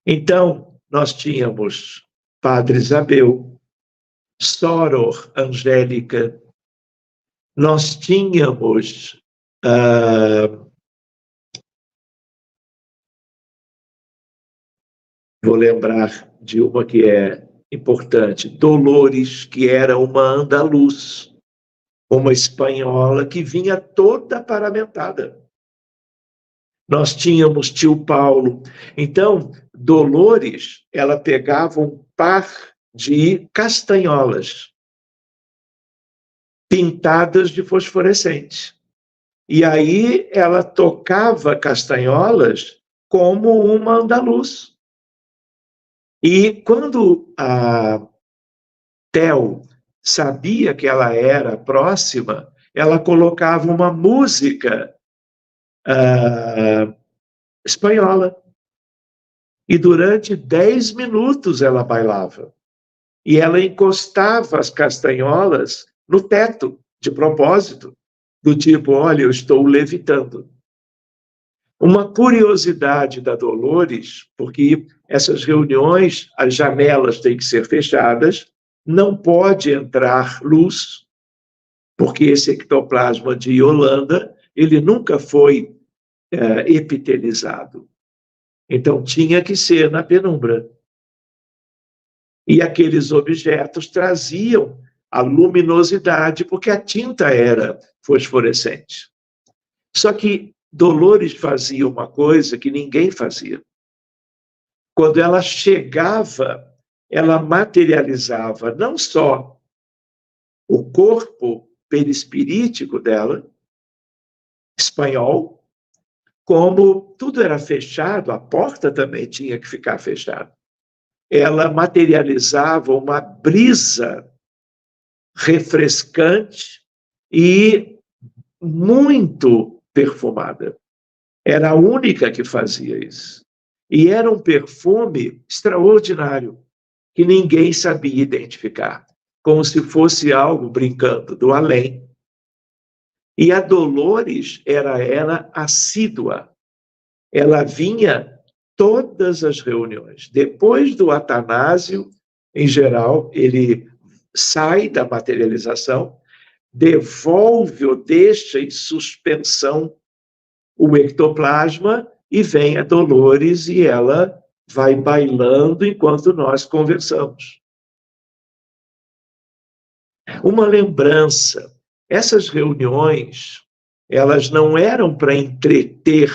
Então, nós tínhamos Padre Zabel, Soror Angélica, nós tínhamos vou lembrar de uma que é importante, Dolores, que era uma andaluz, uma espanhola que vinha toda paramentada. Nós tínhamos tio Paulo. Então, Dolores, ela pegava um par de castanholas pintadas de fosforescente. E aí ela tocava castanholas como uma andaluz. E quando a Tel sabia que ela era próxima, ela colocava uma música espanhola. E durante 10 minutos ela bailava. E ela encostava as castanholas no teto, de propósito, do tipo, olha, eu estou levitando. Uma curiosidade da Dolores, porque essas reuniões, as janelas têm que ser fechadas, não pode entrar luz, porque esse ectoplasma de Yolanda, ele nunca foi epitelizado. Então, tinha que ser na penumbra. E aqueles objetos traziam a luminosidade, porque a tinta era fosforescente. Só que Dolores fazia uma coisa que ninguém fazia. Quando ela chegava, ela materializava não só o corpo perispirítico dela, espanhol, como tudo era fechado, a porta também tinha que ficar fechada. Ela materializava uma brisa refrescante e muito perfumada. Era a única que fazia isso. E era um perfume extraordinário, que ninguém sabia identificar, como se fosse algo brincando do além. E a Dolores era ela assídua. Ela vinha todas as reuniões. Depois do Atanásio, em geral, ele sai da materialização, devolve ou deixa em suspensão o ectoplasma e vem a Dolores e ela vai bailando enquanto nós conversamos. Uma lembrança, essas reuniões, elas não eram para entreter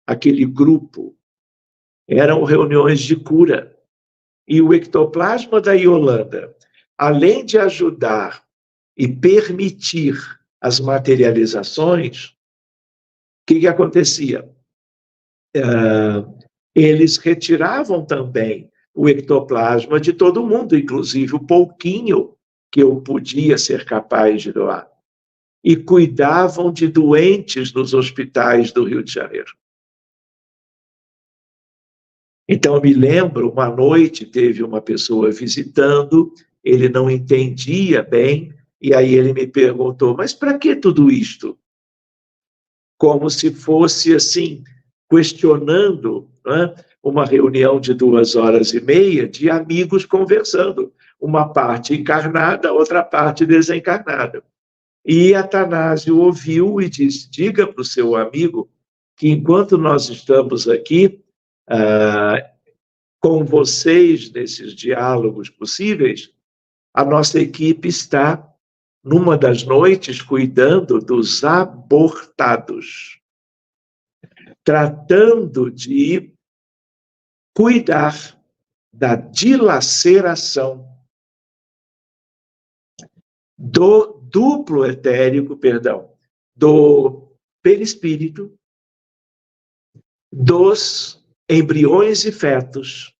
aquele grupo, eram reuniões de cura. E o ectoplasma da Yolanda, além de ajudar e permitir as materializações, o que acontecia? Eles retiravam também o ectoplasma de todo mundo, inclusive o pouquinho que eu podia ser capaz de doar. E cuidavam de doentes nos hospitais do Rio de Janeiro. Então, eu me lembro, uma noite teve uma pessoa visitando, ele não entendia bem, e aí ele me perguntou, mas para que tudo isto? Como se fosse, assim, questionando, né, uma reunião de 2h30 de amigos conversando, uma parte encarnada, outra parte desencarnada. E Atanásio ouviu e disse, diga para o seu amigo que enquanto nós estamos aqui, com vocês nesses diálogos possíveis, a nossa equipe está, numa das noites, cuidando dos abortados, tratando de cuidar da dilaceração do duplo etérico, do perispírito, dos embriões e fetos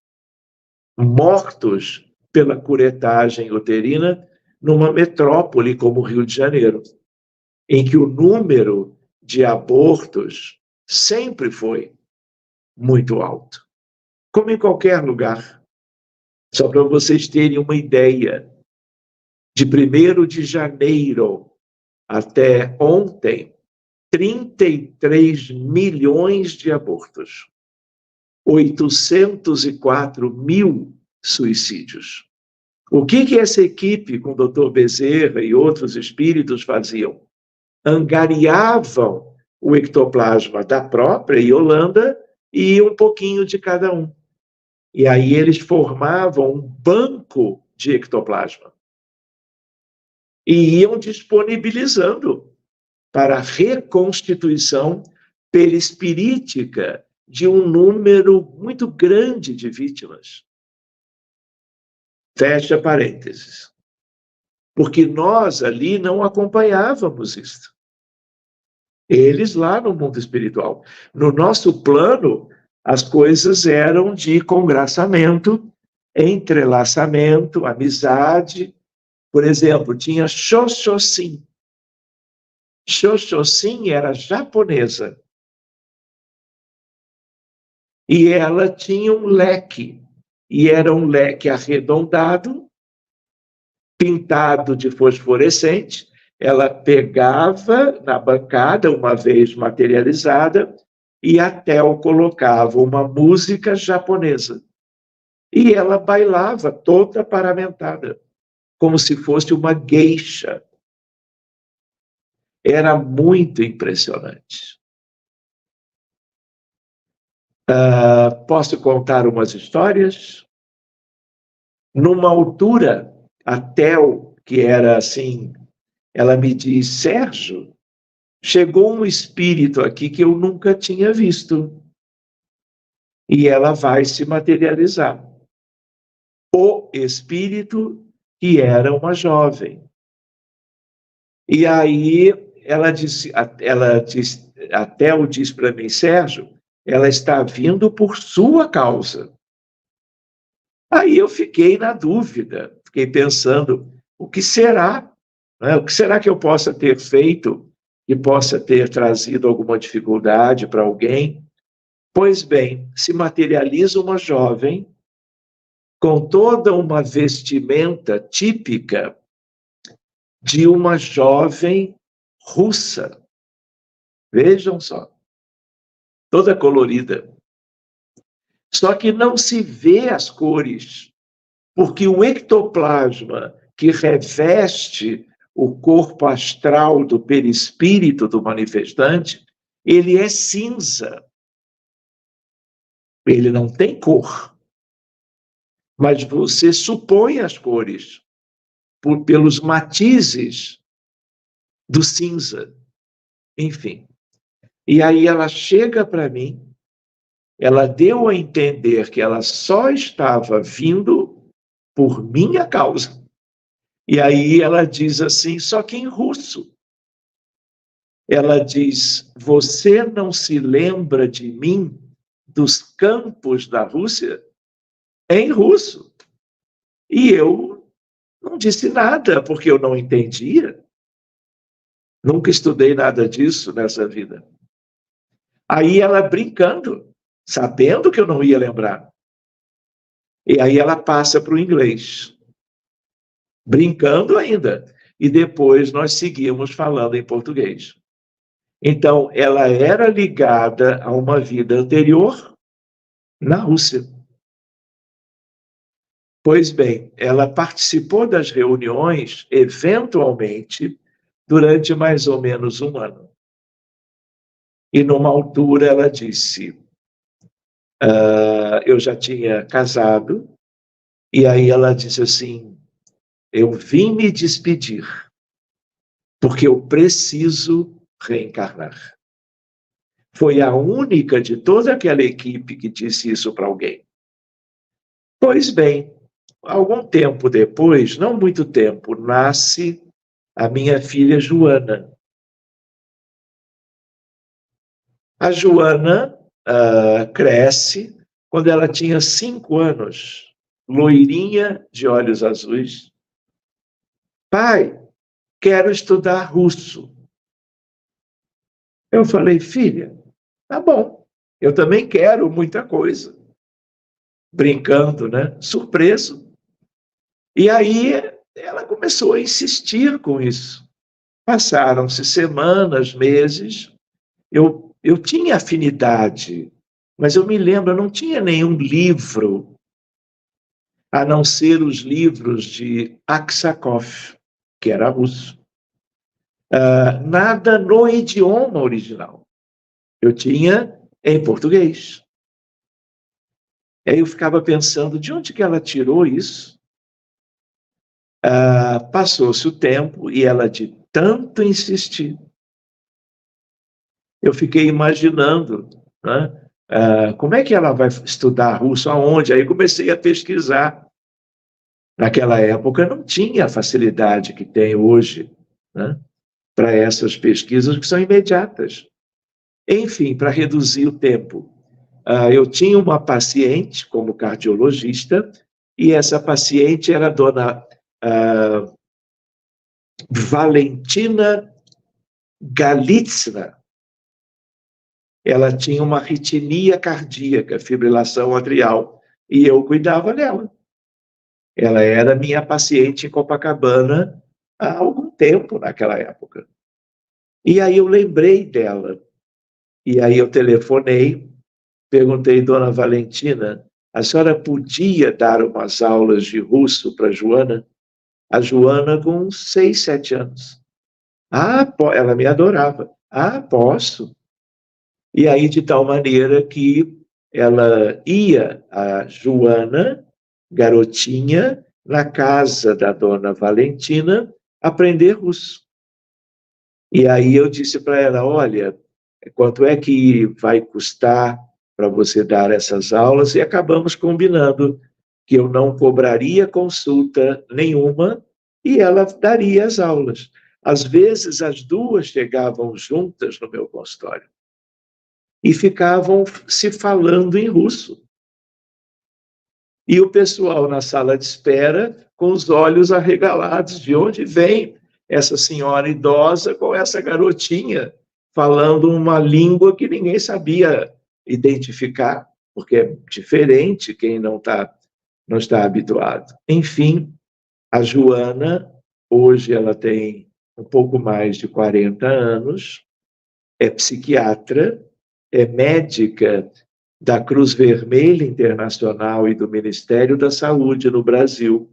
mortos pela curetagem uterina numa metrópole como o Rio de Janeiro, em que o número de abortos sempre foi muito alto, como em qualquer lugar. Só para vocês terem uma ideia, de 1º de janeiro até ontem, 33 milhões de abortos, 804 mil suicídios. O que essa equipe, com o Dr. Bezerra e outros espíritos, faziam? Angariavam o ectoplasma da própria Yolanda e um pouquinho de cada um. E aí eles formavam um banco de ectoplasma. E iam disponibilizando para a reconstituição perispirítica de um número muito grande de vítimas. Fecha parênteses. Porque nós ali não acompanhávamos isso. Eles lá no mundo espiritual. No nosso plano, as coisas eram de congraçamento, entrelaçamento, amizade. Por exemplo, tinha Xoxoxin. Xoxoxin era japonesa. E ela tinha um leque. E era um leque arredondado, pintado de fosforescente. Ela pegava na bancada, uma vez materializada, e a Tel colocava uma música japonesa. E ela bailava toda paramentada, como se fosse uma geisha. Era muito impressionante. Posso contar umas histórias? Numa altura, a Tel, que era assim, ela me diz, Sérgio, chegou um espírito aqui que eu nunca tinha visto. E ela vai se materializar. O espírito que era uma jovem. E aí a Tel diz para mim, Sérgio, ela está vindo por sua causa. Aí eu fiquei na dúvida, fiquei pensando, o que será? O que será que eu possa ter feito que possa ter trazido alguma dificuldade para alguém? Pois bem, se materializa uma jovem com toda uma vestimenta típica de uma jovem russa. Vejam só, toda colorida. Só que não se vê as cores, porque o ectoplasma que reveste o corpo astral do perispírito do manifestante, ele é cinza. Ele não tem cor. Mas você supõe as cores pelos matizes do cinza. Enfim. E aí ela chega para mim, ela deu a entender que ela só estava vindo por minha causa. E aí ela diz assim, só que em russo. Ela diz, você não se lembra de mim dos campos da Rússia? Em russo. E eu não disse nada, porque eu não entendia. Nunca estudei nada disso nessa vida. Aí ela brincando, sabendo que eu não ia lembrar. E aí ela passa para o inglês. Brincando ainda. E depois nós seguimos falando em português. Então, ela era ligada a uma vida anterior na Rússia. Pois bem, ela participou das reuniões, eventualmente, durante mais ou menos um ano. E numa altura ela disse, eu já tinha casado, e aí ela disse assim, eu vim me despedir, porque eu preciso reencarnar. Foi a única de toda aquela equipe que disse isso para alguém. Pois bem, algum tempo depois, não muito tempo, nasce a minha filha Joana. A Joana cresce quando ela tinha 5 anos, loirinha de olhos azuis. Pai, quero estudar russo. Eu falei, filha, tá bom, eu também quero muita coisa. Brincando, né? Surpreso. E aí ela começou a insistir com isso. Passaram-se semanas, meses. Eu tinha afinidade, mas eu me lembro, eu não tinha nenhum livro, a não ser os livros de Aksakov, que era russo. Nada no idioma original. Eu tinha em português. Aí eu ficava pensando, de onde que ela tirou isso? Passou-se o tempo e ela, de tanto insistir, eu fiquei imaginando, né? Como é que ela vai estudar russo, aonde? Aí comecei a pesquisar. Naquela época não tinha a facilidade que tem hoje, né? Para essas pesquisas que são imediatas. Enfim, para reduzir o tempo, eu tinha uma paciente como cardiologista, e essa paciente era a dona Valentina Galitsina. Ela tinha uma arritmia cardíaca, fibrilação atrial, e eu cuidava dela. Ela era minha paciente em Copacabana há algum tempo naquela época. E aí eu lembrei dela. E aí eu telefonei, perguntei, dona Valentina, a senhora podia dar umas aulas de russo para a Joana? A Joana com 6, 7 anos. Ela me adorava. Posso. E aí, de tal maneira que ela ia, a Joana, garotinha, na casa da dona Valentina, aprender russo. E aí eu disse para ela, olha, quanto é que vai custar para você dar essas aulas? E acabamos combinando que eu não cobraria consulta nenhuma e ela daria as aulas. Às vezes, as duas chegavam juntas no meu consultório e ficavam se falando em russo. E o pessoal na sala de espera, com os olhos arregalados, de onde vem essa senhora idosa com essa garotinha falando uma língua que ninguém sabia identificar, porque é diferente quem não está habituado. Enfim, a Joana, hoje ela tem um pouco mais de 40 anos, é psiquiatra, é médica da Cruz Vermelha Internacional e do Ministério da Saúde no Brasil.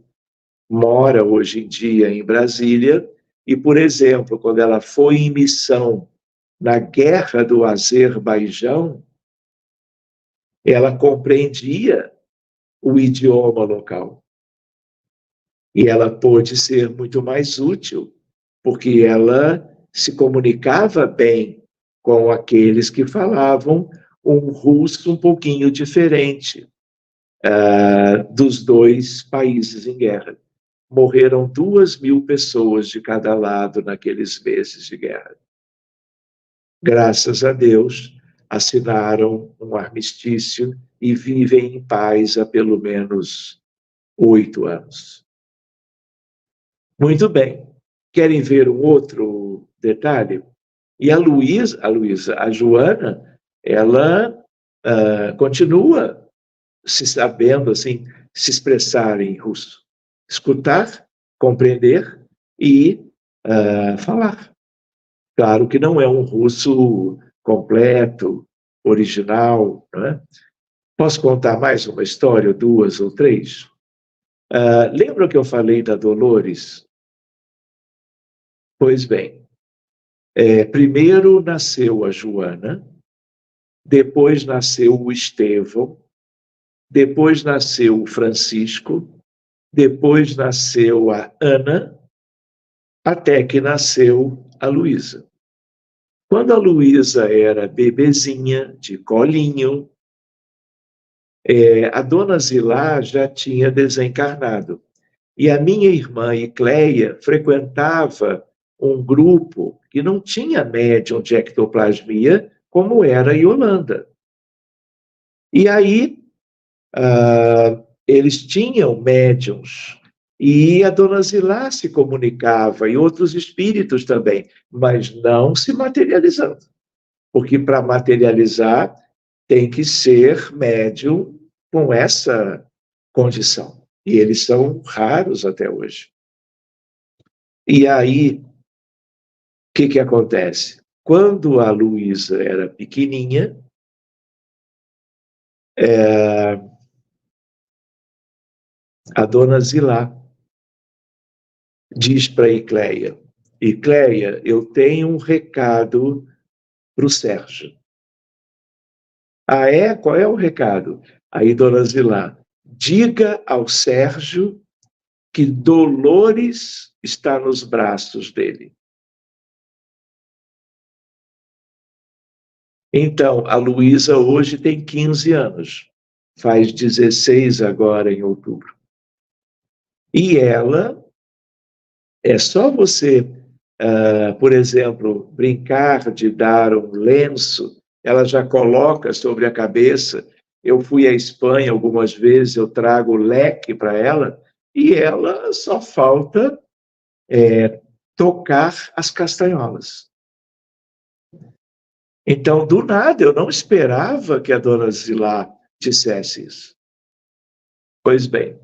Mora hoje em dia em Brasília e, por exemplo, quando ela foi em missão na Guerra do Azerbaijão, ela compreendia o idioma local. E ela pôde ser muito mais útil, porque ela se comunicava bem com aqueles que falavam um russo um pouquinho diferente dos dois países em guerra. Morreram 2.000 pessoas de cada lado naqueles meses de guerra. Graças a Deus, assinaram um armistício e vivem em paz há pelo menos 8 anos. Muito bem. Querem ver um outro detalhe? E a Joana, ela continua se sabendo assim, se expressar em russo. Escutar, compreender e falar. Claro que não é um russo completo, original, não é? Posso contar mais uma história, 2 ou 3? Lembra que eu falei da Dolores? Pois bem, primeiro nasceu a Joana, depois nasceu o Estevão, depois nasceu o Francisco, depois nasceu a Ana, até que nasceu a Luísa. Quando a Luísa era bebezinha, de colinho, a dona Zilá já tinha desencarnado. E a minha irmã Icleia frequentava um grupo que não tinha médium de ectoplasmia, como era a Yolanda. E aí, eles tinham médiums, e a dona Zilá se comunicava, e outros espíritos também, mas não se materializando. Porque para materializar, tem que ser médium com essa condição. E eles são raros até hoje. E aí, o que acontece? Quando a Luísa era pequenininha, a dona Zilá diz para Icleia: Icleia, eu tenho um recado para o Sérgio. Ah, é? Qual é o recado? Aí, dona Zilá, diga ao Sérgio que Dolores está nos braços dele. Então, a Luísa hoje tem 15 anos, faz 16 agora em outubro. E ela, é só você, por exemplo, brincar de dar um lenço, ela já coloca sobre a cabeça. Eu fui à Espanha algumas vezes, eu trago leque para ela, e ela só falta tocar as castanholas. Então, do nada, eu não esperava que a dona Zilá dissesse isso. Pois bem,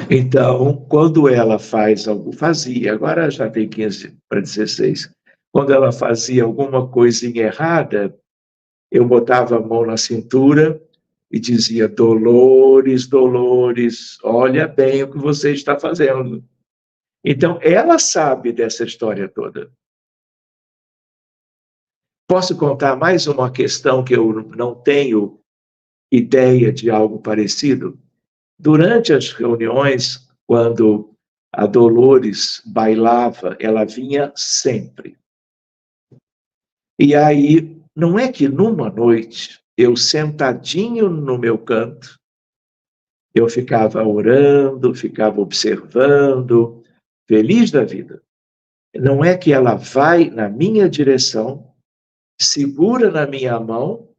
então, quando ela fazia, agora já tem 15 para 16, quando ela fazia alguma coisinha errada, eu botava a mão na cintura e dizia: Dolores, Dolores, olha bem o que você está fazendo. Então, ela sabe dessa história toda. Posso contar mais uma questão que eu não tenho ideia de algo parecido? Durante as reuniões, quando a Dolores bailava, ela vinha sempre. E aí, não é que numa noite, eu sentadinho no meu canto, eu ficava orando, ficava observando, feliz da vida. Não é que ela vai na minha direção, segura na minha mão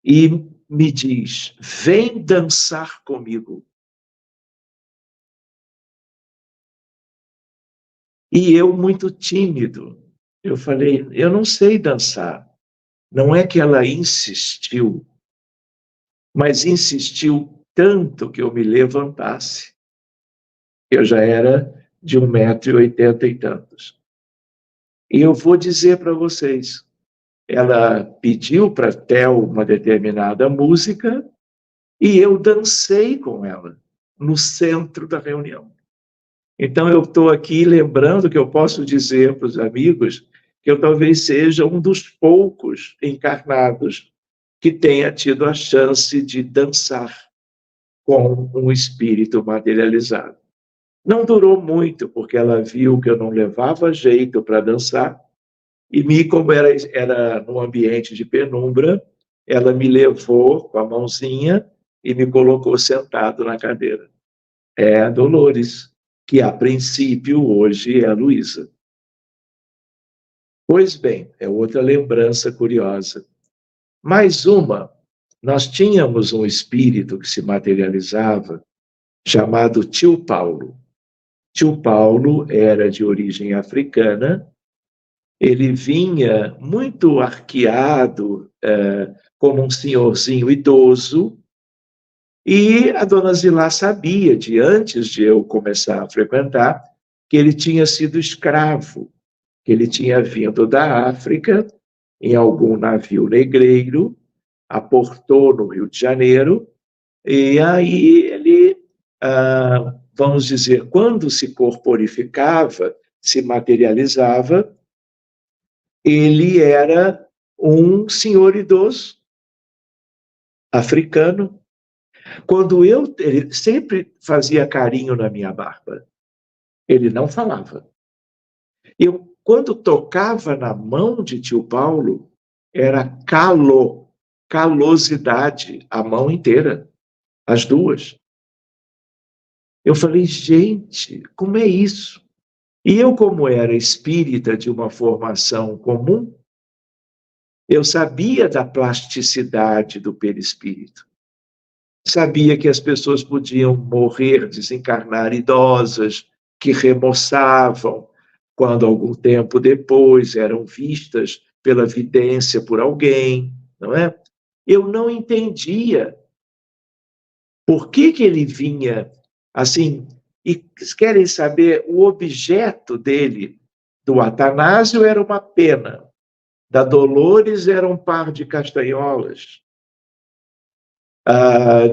e me diz: vem dançar comigo. E eu, muito tímido, eu falei: eu não sei dançar. Não é que ela insistiu, mas insistiu tanto que eu me levantasse. Eu já era de 1,80 m e tantos. E eu vou dizer para vocês, ela pediu para Theo uma determinada música e eu dancei com ela no centro da reunião. Então, eu estou aqui lembrando que eu posso dizer para os amigos que eu talvez seja um dos poucos encarnados que tenha tido a chance de dançar com um espírito materializado. Não durou muito, porque ela viu que eu não levava jeito para dançar, e como era num ambiente de penumbra, ela me levou com a mãozinha e me colocou sentado na cadeira. É a Dolores, que a princípio hoje é a Luísa. Pois bem, é outra lembrança curiosa. Mais uma, nós tínhamos um espírito que se materializava, chamado Tio Paulo. Tio Paulo era de origem africana, ele vinha muito arqueado, como um senhorzinho idoso, e a dona Zilá sabia, antes de eu começar a frequentar, que ele tinha sido escravo, que ele tinha vindo da África, em algum navio negreiro, aportou no Rio de Janeiro, e aí ele, vamos dizer, quando se corporificava, se materializava, ele era um senhor idoso, africano. Ele sempre fazia carinho na minha barba. Ele não falava. Quando tocava na mão de tio Paulo, era calô. calosidade, a mão inteira, as duas. Eu falei, gente, como é isso? E eu, como era espírita de uma formação comum, eu sabia da plasticidade do perispírito. Sabia que as pessoas podiam morrer, desencarnar idosas, que remoçavam, quando algum tempo depois eram vistas pela vidência por alguém, não é? Eu não entendia por que ele vinha assim. E querem saber, o objeto dele, do Atanásio, era uma pena, da Dolores era um par de castanholas,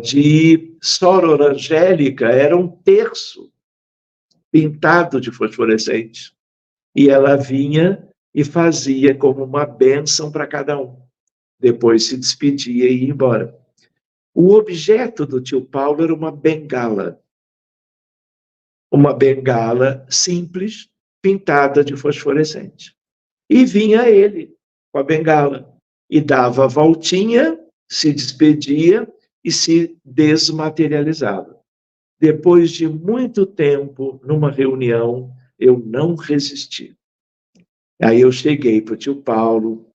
de Soror Angélica era um terço pintado de fosforescente. E ela vinha e fazia como uma bênção para cada um. Depois se despedia e ia embora. O objeto do tio Paulo era uma bengala. Uma bengala simples, pintada de fosforescente. E vinha ele com a bengala. E dava a voltinha, se despedia e se desmaterializava. Depois de muito tempo, numa reunião, eu não resisti. Aí eu cheguei para o tio Paulo,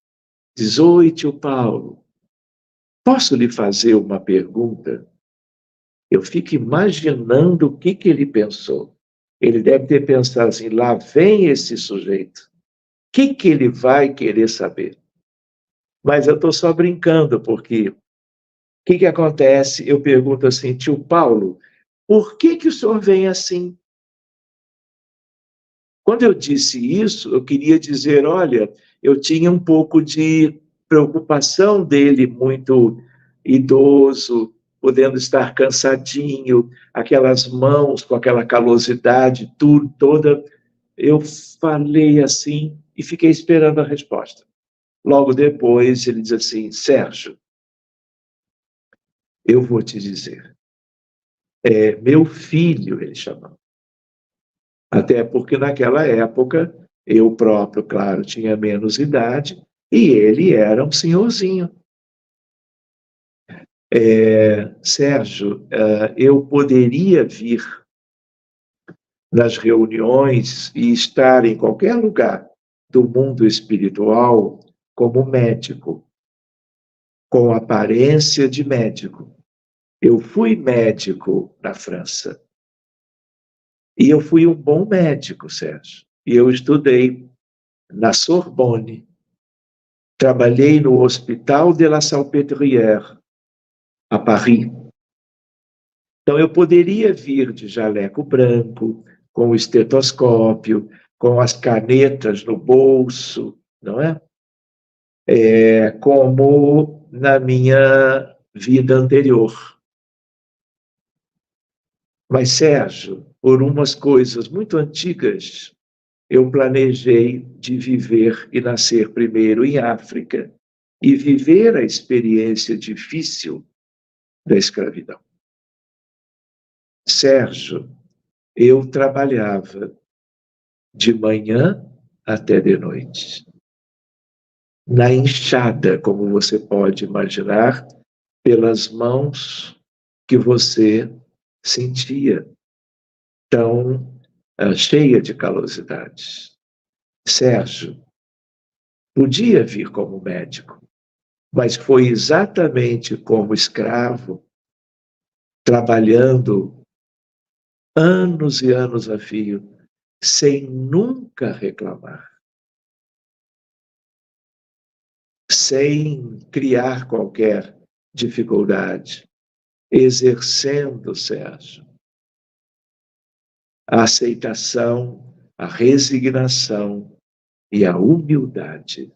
diz, oi, tio Paulo, posso lhe fazer uma pergunta? Eu fico imaginando o que ele pensou. Ele deve ter pensado assim, lá vem esse sujeito. O que ele vai querer saber? Mas eu estou só brincando, porque o que acontece? Eu pergunto assim, tio Paulo, por que o senhor vem assim? Quando eu disse isso, eu queria dizer, olha, eu tinha um pouco de preocupação dele, muito idoso, podendo estar cansadinho, aquelas mãos com aquela calosidade, tudo, toda. Eu falei assim e fiquei esperando a resposta. Logo depois, ele diz assim, Sérgio, eu vou te dizer. Meu filho, ele chamou. Até porque naquela época, eu próprio, claro, tinha menos idade, e ele era um senhorzinho. Sérgio, eu poderia vir nas reuniões e estar em qualquer lugar do mundo espiritual como médico, com aparência de médico. Eu fui médico na França. E eu fui um bom médico, Sérgio. E eu estudei na Sorbonne. Trabalhei no Hospital de la Salpêtrière, a Paris. Então, eu poderia vir de jaleco branco, com o estetoscópio, com as canetas no bolso, não é? Como na minha vida anterior. Mas, Sérgio, por umas coisas muito antigas, eu planejei de viver e nascer primeiro em África e viver a experiência difícil da escravidão. Sérgio, eu trabalhava de manhã até de noite, na enxada, como você pode imaginar, pelas mãos que você sentia, tão cheia de calosidades. Sérgio, podia vir como médico, mas foi exatamente como escravo, trabalhando anos e anos a fio, sem nunca reclamar, sem criar qualquer dificuldade, exercendo, Sérgio, a aceitação, a resignação e a humildade.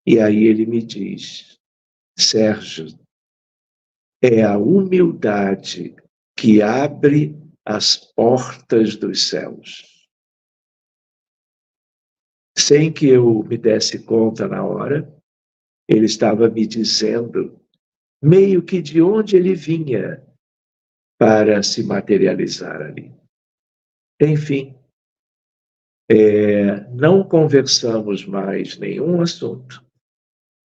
E aí ele me diz, Sérgio, é a humildade que abre as portas dos céus. Sem que eu me desse conta na hora, ele estava me dizendo meio que de onde ele vinha para se materializar ali. Enfim, não conversamos mais nenhum assunto,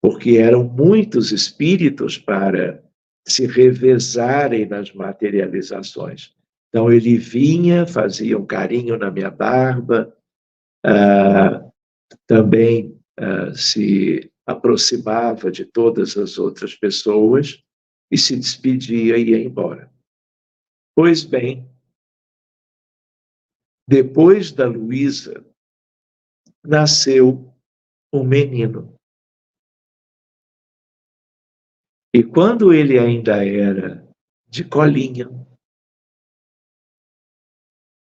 porque eram muitos espíritos para se revezarem nas materializações. Então, ele vinha, fazia um carinho na minha barba, também se aproximava de todas as outras pessoas e se despedia e ia embora. Pois bem, depois da Luísa, nasceu um menino. E quando ele ainda era de colinha,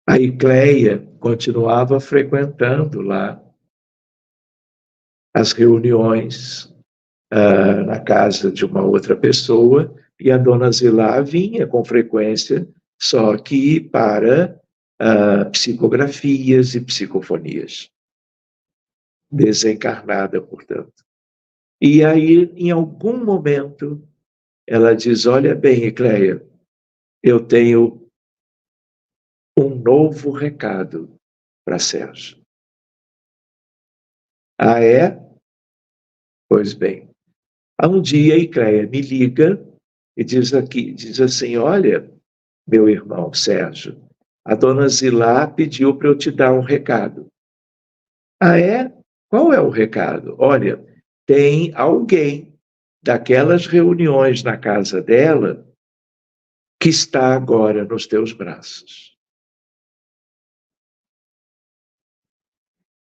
a Icleia continuava frequentando lá as reuniões na casa de uma outra pessoa, e a dona Zilá vinha com frequência, só que para psicografias e psicofonias. Desencarnada, portanto. E aí, em algum momento, ela diz: olha bem, Icleia, eu tenho um novo recado para Sérgio. Ah, é? Pois bem. Um dia a Icleia me liga e diz assim: olha, meu irmão Sérgio, a dona Zilá pediu para eu te dar um recado. Ah, é? Qual é o recado? Olha, tem alguém daquelas reuniões na casa dela que está agora nos teus braços.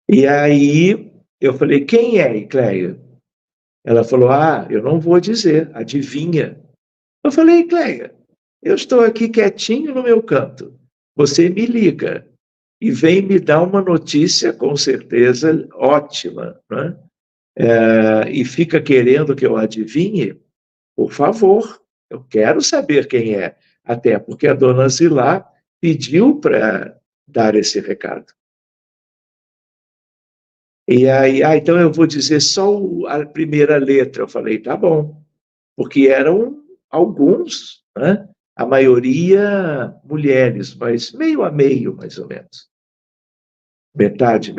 E aí eu falei: quem é, Icleia? Ela falou: eu não vou dizer, adivinha. Eu falei: Icleia, eu estou aqui quietinho no meu canto. Você me liga e vem me dar uma notícia, com certeza, ótima, né? E fica querendo que eu adivinhe? Por favor, eu quero saber quem é. Até porque a dona Zilá pediu para dar esse recado. E aí, então eu vou dizer só a primeira letra. Eu falei: tá bom. Porque eram alguns, né? A maioria mulheres, mas meio a meio, mais ou menos. Metade,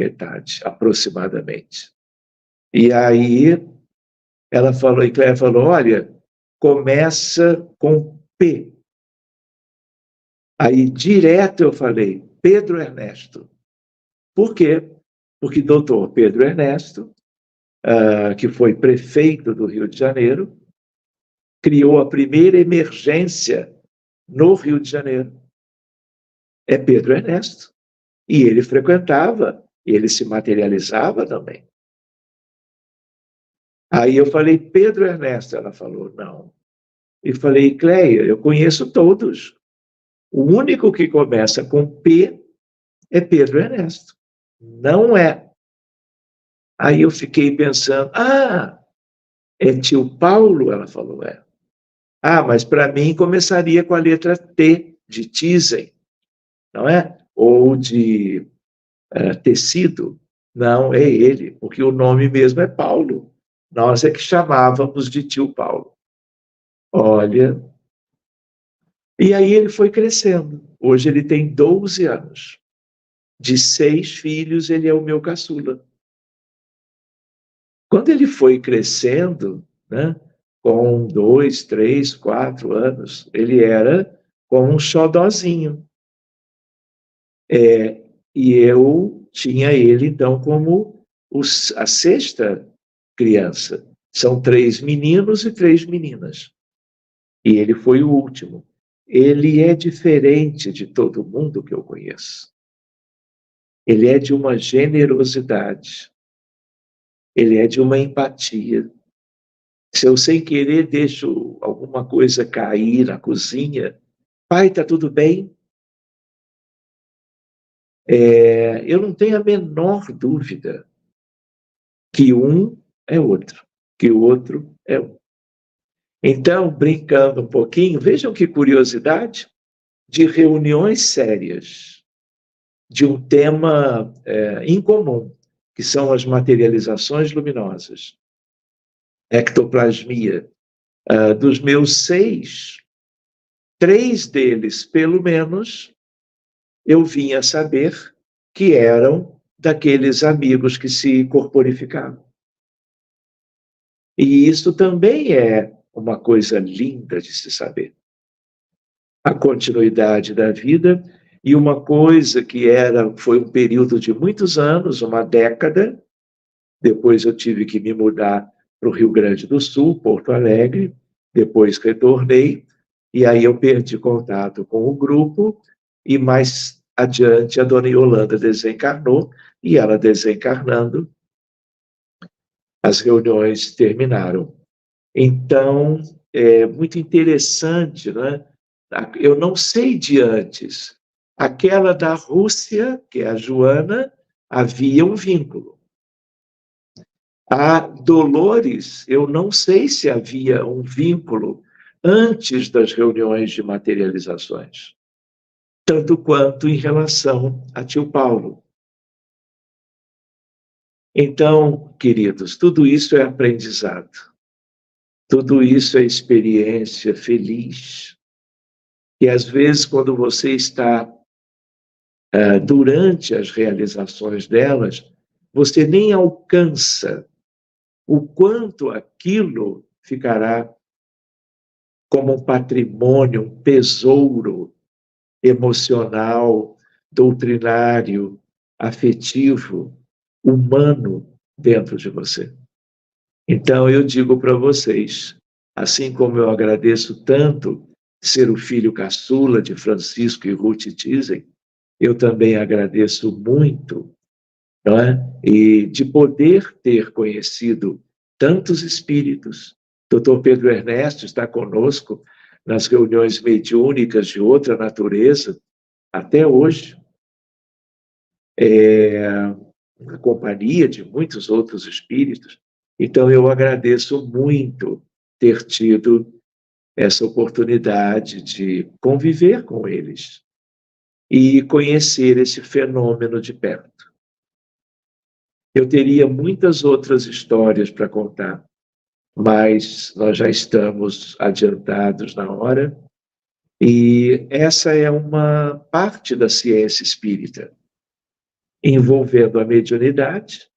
aproximadamente. E aí ela falou, e Cléia falou: olha, começa com P. Aí direto eu falei: Pedro Ernesto. Por quê? Porque doutor Pedro Ernesto, que foi prefeito do Rio de Janeiro, criou a primeira emergência no Rio de Janeiro. É Pedro Ernesto. E ele frequentava, ele se materializava também. Aí eu falei: Pedro Ernesto. Ela falou: não. E falei: Cleia, eu conheço todos. O único que começa com P é Pedro Ernesto. Não é. Aí eu fiquei pensando: é tio Paulo? Ela falou: é. Mas para mim começaria com a letra T, de Thyssen, não é? Ou de tecido. Não, é ele, porque o nome mesmo é Paulo. Nós é que chamávamos de tio Paulo. Olha. E aí ele foi crescendo. Hoje ele tem 12 anos. De 6 filhos, ele é o meu caçula. Quando ele foi crescendo, né, com 2, 3, 4 anos, ele era como um xodózinho. E eu tinha ele, então, como a 6ª criança. São 3 meninos e 3 meninas. E ele foi o último. Ele é diferente de todo mundo que eu conheço. Ele é de uma generosidade. Ele é de uma empatia. Se eu, sem querer, deixo alguma coisa cair na cozinha: pai, está tudo bem? Eu não tenho a menor dúvida que um é outro, que o outro é um. Então, brincando um pouquinho, vejam que curiosidade, de reuniões sérias, de um tema incomum, que são as materializações luminosas, ectoplasmia. Dos meus 6, 3 deles, pelo menos, eu vim a saber que eram daqueles amigos que se corporificavam. E isso também é uma coisa linda de se saber. A continuidade da vida, e uma coisa que foi um período de muitos anos, uma década. Depois eu tive que me mudar para o Rio Grande do Sul, Porto Alegre, depois retornei, e aí eu perdi contato com o grupo, e mais adiante a dona Yolanda desencarnou, e ela desencarnando, as reuniões terminaram. Então, é muito interessante, né? Eu não sei de antes. Aquela da Rússia, que é a Joana, havia um vínculo. A Dolores, eu não sei se havia um vínculo antes das reuniões de materializações, tanto quanto em relação a tio Paulo. Então, queridos, tudo isso é aprendizado. Tudo isso é experiência feliz. E às vezes, quando você está durante as realizações delas, você nem alcança o quanto aquilo ficará como um patrimônio, um tesouro emocional, doutrinário, afetivo, humano dentro de você. Então, eu digo para vocês, assim como eu agradeço tanto ser o filho caçula de Francisco e Ruth Thyssen, eu também agradeço muito, não é? E de poder ter conhecido tantos espíritos. Dr. Pedro Ernesto está conosco nas reuniões mediúnicas de outra natureza, até hoje, na companhia de muitos outros espíritos. Então, eu agradeço muito ter tido essa oportunidade de conviver com eles e conhecer esse fenômeno de perto. Eu teria muitas outras histórias para contar, mas nós já estamos adiantados na hora, e essa é uma parte da ciência espírita, envolvendo a mediunidade,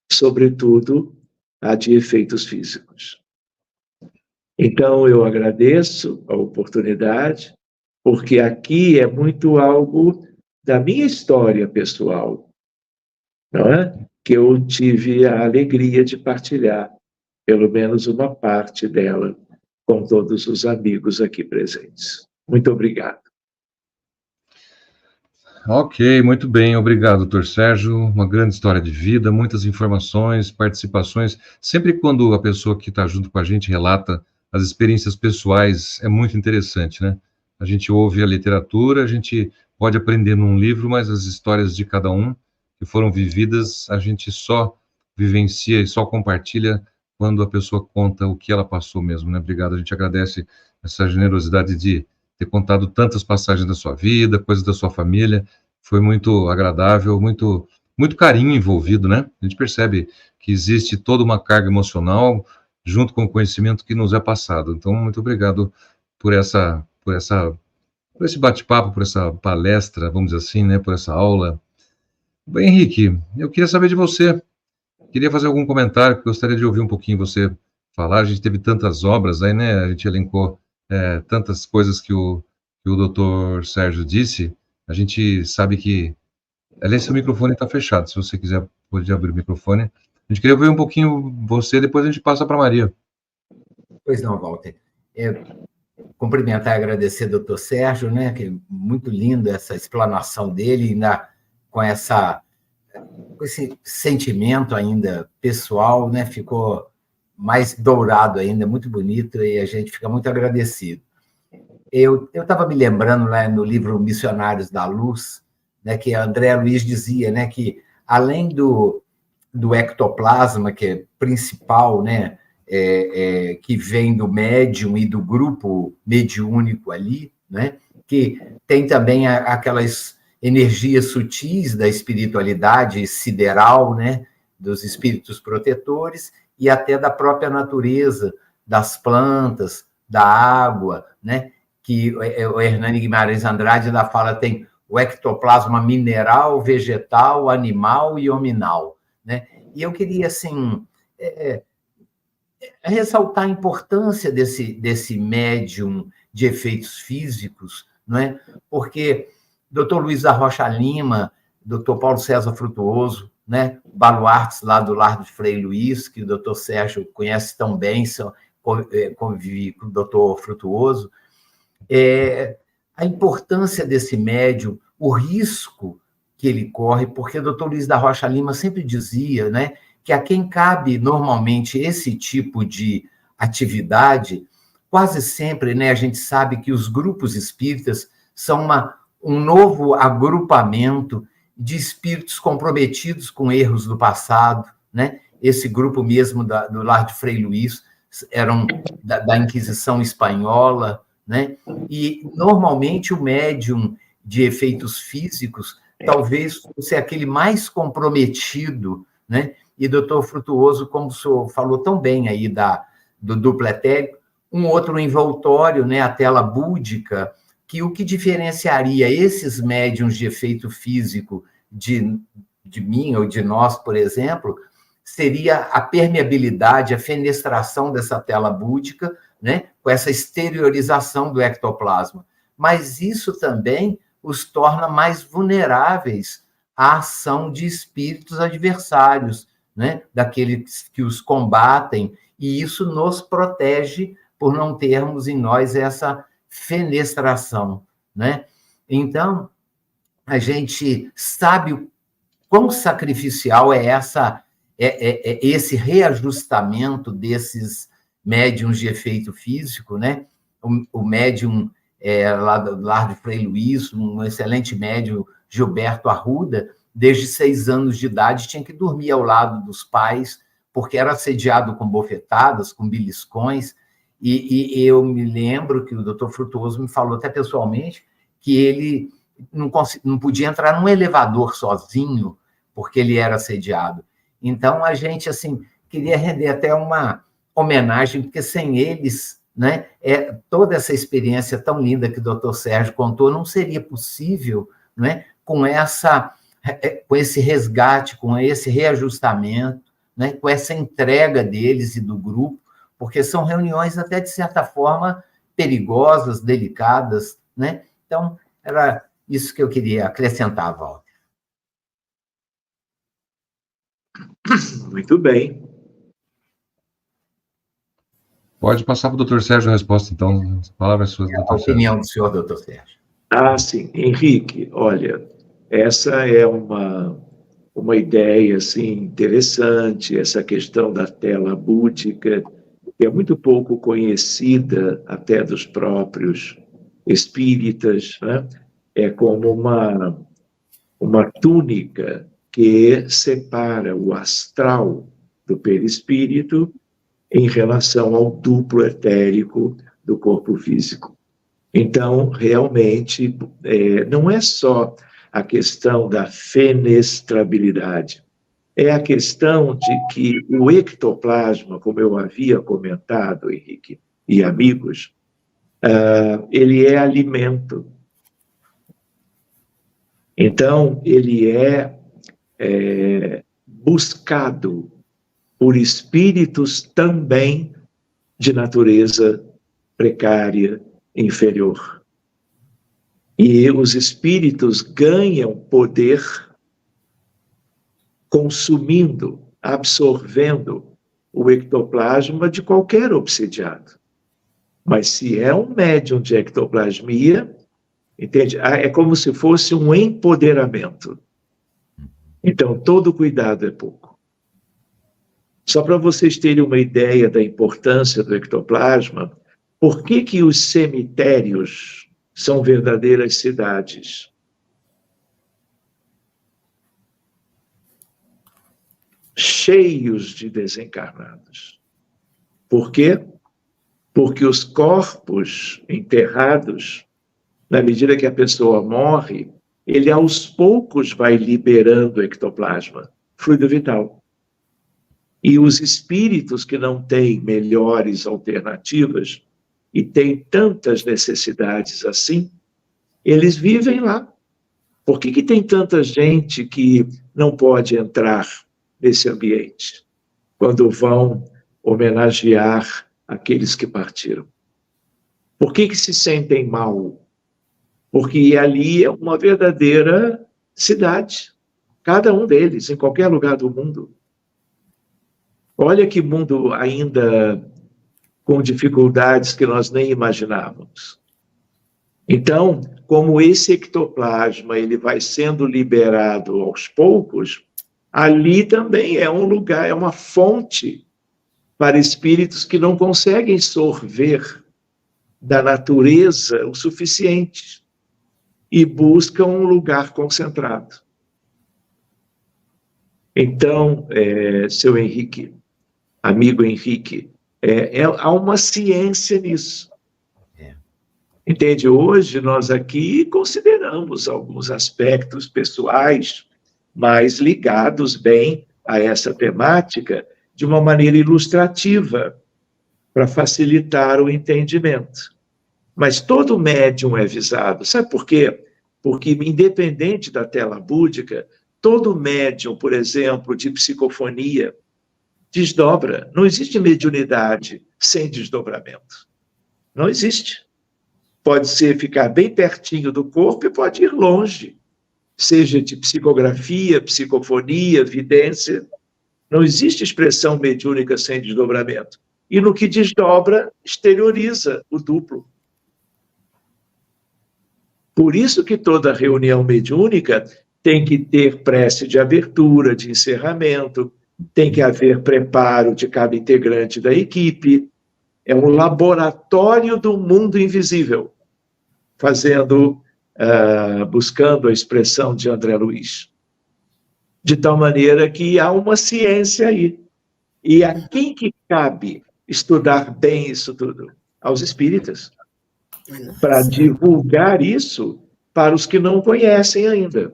sobretudo a de efeitos físicos. Então, eu agradeço a oportunidade, porque aqui é muito algo da minha história pessoal, não é? Que eu tive a alegria de partilhar, pelo menos uma parte dela, com todos os amigos aqui presentes. Muito obrigado. Ok, muito bem, obrigado, doutor Sérgio. Uma grande história de vida, muitas informações, participações. Sempre quando a pessoa que está junto com a gente relata as experiências pessoais, é muito interessante, né? A gente ouve a literatura, a gente pode aprender num livro, mas as histórias de cada um que foram vividas, a gente só vivencia e só compartilha quando a pessoa conta o que ela passou mesmo, né? Obrigado, a gente agradece essa generosidade de ter contado tantas passagens da sua vida, coisas da sua família. Foi muito agradável, muito carinho envolvido, né? A gente percebe que existe toda uma carga emocional junto com o conhecimento que nos é passado. Então, muito obrigado por esse bate-papo, por essa palestra, vamos dizer assim, né? Por essa aula. Bem, Henrique, eu queria saber de você. Queria fazer algum comentário, que gostaria de ouvir um pouquinho você falar. A gente teve tantas obras aí, né? A gente elencou tantas coisas que o doutor Sérgio disse. A gente sabe que... Aliás, seu microfone está fechado. Se você quiser, pode abrir o microfone. A gente queria ouvir um pouquinho você, depois a gente passa para a Maria. Pois não, Walter. Cumprimentar e agradecer ao doutor Sérgio, né? Que é muito lindo essa explanação dele, ainda com esse sentimento ainda pessoal, né? Ficou mais dourado ainda, muito bonito, e a gente fica muito agradecido. Eu estava me lembrando, né, no livro Missionários da Luz, né, que André Luiz dizia, né, que além do ectoplasma, que é principal, né, que vem do médium e do grupo mediúnico ali, né, que tem também aquelas energias sutis da espiritualidade sideral, né, dos espíritos protetores, e até da própria natureza, das plantas, da água, né, que o Hernani Guimarães Andrade ainda fala, tem o ectoplasma mineral, vegetal, animal e hominal, né? E eu queria, assim, ressaltar a importância desse médium de efeitos físicos, não é? Porque Dr. Luiz da Rocha Lima, Dr. Paulo César Frutuoso, né? Baluartes lá do Lar do Frei Luiz, que o Dr. Sérgio conhece tão bem, convivi com o Dr. Frutuoso, a importância desse médium, o risco que ele corre, porque o Dr. Luiz da Rocha Lima sempre dizia, né, que a quem cabe normalmente esse tipo de atividade, quase sempre, né, a gente sabe que os grupos espíritas são um novo agrupamento de espíritos comprometidos com erros do passado, né? Esse grupo mesmo do Lar de Frei Luís eram da Inquisição Espanhola, né? E, normalmente, o médium de efeitos físicos talvez fosse aquele mais comprometido, né? E Dr. Frutuoso, como o senhor falou tão bem aí do duplo etérico, um outro envoltório, né? A tela búdica, que o que diferenciaria esses médiums de efeito físico de mim ou de nós, por exemplo, seria a permeabilidade, a fenestração dessa tela búdica, né, com essa exteriorização do ectoplasma. Mas isso também os torna mais vulneráveis à ação de espíritos adversários, né, daqueles que os combatem, e isso nos protege por não termos em nós essa fenestração, né? Então, a gente sabe o quão sacrificial é esse reajustamento desses médiums de efeito físico, né? O médium lá do Lar de Frei Luís, um excelente médium, Gilberto Arruda, desde 6 anos de idade, tinha que dormir ao lado dos pais, porque era assediado com bofetadas, com beliscões. E eu me lembro que o Dr. Frutuoso me falou até pessoalmente que ele não podia entrar num elevador sozinho, porque ele era assediado. Então, a gente assim queria render até uma homenagem, porque sem eles, né, toda essa experiência tão linda que o Dr. Sérgio contou não seria possível, né, com esse resgate, com esse reajustamento, né, com essa entrega deles e do grupo, porque são reuniões até, de certa forma, perigosas, delicadas, né? Então, era isso que eu queria acrescentar, Walter. Muito bem. Pode passar para o doutor Sérgio a resposta, então. A palavra é sua, doutor Sérgio. A opinião do senhor, doutor Sérgio. Sim. Henrique, olha, essa é uma ideia assim, interessante, essa questão da tela búdica, que é muito pouco conhecida até dos próprios espíritas, né? É como uma túnica que separa o astral do perispírito em relação ao duplo etérico do corpo físico. Então, realmente, não é só a questão da fenestrabilidade, é a questão de que o ectoplasma, como eu havia comentado, Henrique, e amigos, ele é alimento. Então, ele é buscado por espíritos também de natureza precária, inferior. E os espíritos ganham poder consumindo, absorvendo o ectoplasma de qualquer obsidiado. Mas se é um médium de ectoplasmia, entende? É como se fosse um empoderamento. Então, todo cuidado é pouco. Só para vocês terem uma ideia da importância do ectoplasma, por que os cemitérios são verdadeiras cidades? Cheios de desencarnados. Por quê? Porque os corpos enterrados, na medida que a pessoa morre, ele aos poucos vai liberando o ectoplasma, fluido vital. E os espíritos que não têm melhores alternativas e têm tantas necessidades assim, eles vivem lá. Por que tem tanta gente que não pode entrar nesse ambiente? Quando vão homenagear aqueles que partiram. Por que se sentem mal? Porque ali é uma verdadeira cidade. Cada um deles, em qualquer lugar do mundo. Olha que mundo ainda com dificuldades que nós nem imaginávamos. Então, como esse ectoplasma ele vai sendo liberado aos poucos, ali também é um lugar, é uma fonte para espíritos que não conseguem sorver da natureza o suficiente e buscam um lugar concentrado. Então, seu Henrique, amigo Henrique, há uma ciência nisso. Entende? Hoje nós aqui consideramos alguns aspectos pessoais mais ligados bem a essa temática de uma maneira ilustrativa, para facilitar o entendimento. Mas todo médium é visado. Sabe por quê? Porque, independente da tela búdica, todo médium, por exemplo, de psicofonia, desdobra. Não existe mediunidade sem desdobramento. Não existe. Pode ser ficar bem pertinho do corpo e pode ir longe. Seja de psicografia, psicofonia, vidência. Não existe expressão mediúnica sem desdobramento. E no que desdobra, exterioriza o duplo. Por isso que toda reunião mediúnica tem que ter prece de abertura, de encerramento, tem que haver preparo de cada integrante da equipe. É um laboratório do mundo invisível, buscando a expressão de André Luiz. De tal maneira que há uma ciência aí. E a quem que cabe estudar bem isso tudo? Aos espíritas. Para divulgar isso para os que não conhecem ainda.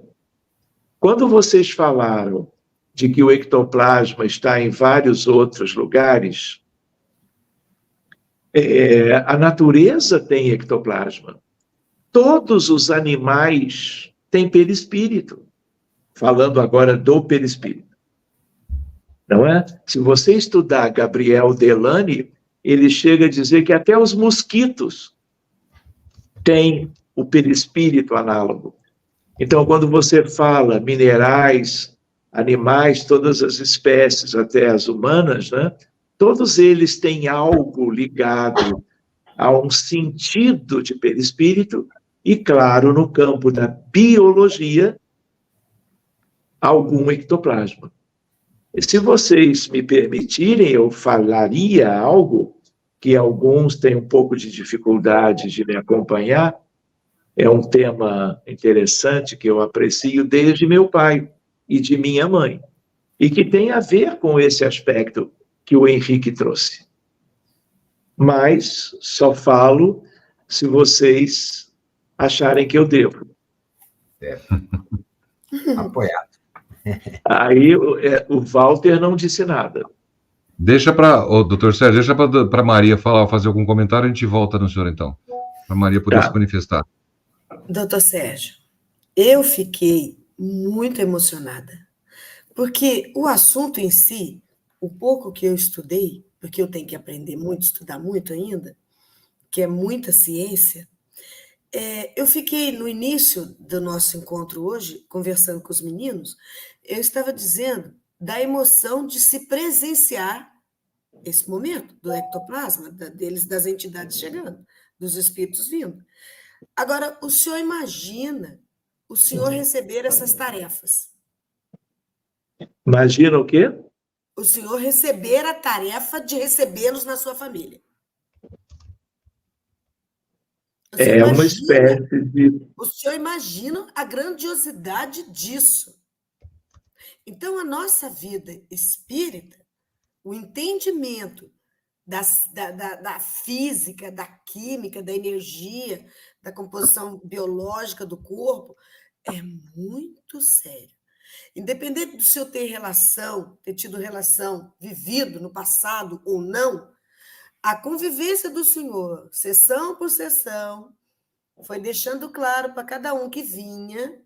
Quando vocês falaram de que o ectoplasma está em vários outros lugares, a natureza tem ectoplasma. Todos os animais têm perispírito. Falando agora do perispírito. Não é? Se você estudar Gabriel Delany, ele chega a dizer que até os mosquitos têm o perispírito análogo. Então, quando você fala minerais, animais, todas as espécies, até as humanas, né? Todos eles têm algo ligado a um sentido de perispírito e, claro, no campo da biologia, algum ectoplasma. E se vocês me permitirem, eu falaria algo que alguns têm um pouco de dificuldade de me acompanhar. É um tema interessante que eu aprecio desde meu pai e de minha mãe, e que tem a ver com esse aspecto que o Henrique trouxe. Mas só falo se vocês acharem que eu devo. Apoiado. Aí o Walter não disse nada. Deixa para o doutor Sérgio, deixa para Maria fazer algum comentário, a gente volta no senhor então, para Maria poder se manifestar. Doutor Sérgio, eu fiquei muito emocionada, porque o assunto em si, o pouco que eu estudei, porque eu tenho que aprender muito, estudar muito ainda, que é muita ciência, eu fiquei, no início do nosso encontro hoje, conversando com os meninos, eu estava dizendo da emoção de se presenciar esse momento do ectoplasma, deles, das entidades chegando, dos espíritos vindo. Agora, o senhor imagina o senhor receber essas tarefas? Imagina o quê? O senhor receber a tarefa de recebê-los na sua família. Uma espécie de... O senhor imagina a grandiosidade disso. Então, a nossa vida espírita, o entendimento da física, da química, da energia, da composição biológica do corpo, é muito sério. Independente do senhor ter tido relação, vivido no passado ou não, a convivência do senhor, sessão por sessão, foi deixando claro para cada um que vinha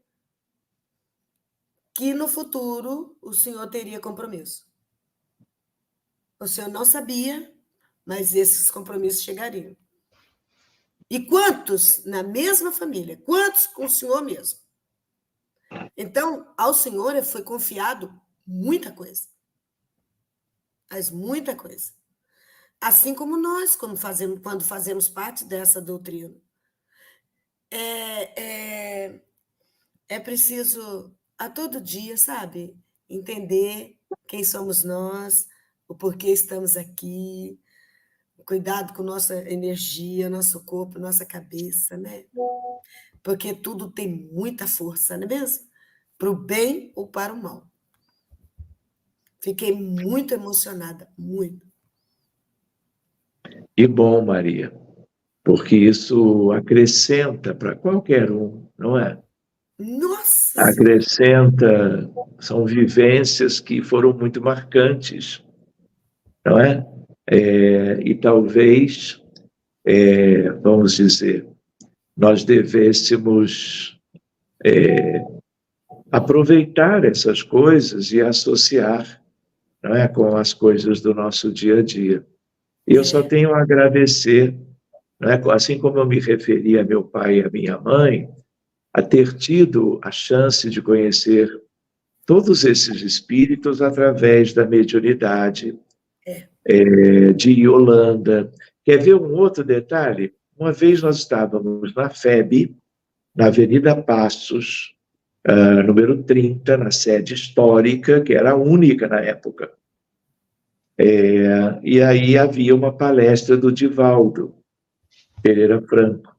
que no futuro o senhor teria compromisso. O senhor não sabia, mas esses compromissos chegariam. E quantos na mesma família? Quantos com o senhor mesmo? Então, ao senhor foi confiado muita coisa. Mas muita coisa. Assim como nós, quando fazemos parte dessa doutrina. É preciso, a todo dia, sabe, entender quem somos nós, o porquê estamos aqui, cuidado com nossa energia, nosso corpo, nossa cabeça, né? Porque tudo tem muita força, não é mesmo? Para o bem ou para o mal. Fiquei muito emocionada, muito. E bom, Maria, porque isso acrescenta para qualquer um, não é? Nossa! Acrescenta, são vivências que foram muito marcantes, não é? E talvez, vamos dizer, nós devêssemos aproveitar essas coisas e associar, não é, com as coisas do nosso dia a dia. E eu só tenho a agradecer, não é? Assim como eu me referi a meu pai e a minha mãe, a ter tido a chance de conhecer todos esses espíritos através da mediunidade de Yolanda. Quer ver um outro detalhe? Uma vez nós estávamos na FEB, na Avenida Passos, número 30, na sede histórica, que era a única na época. E aí havia uma palestra do Divaldo Pereira Franco.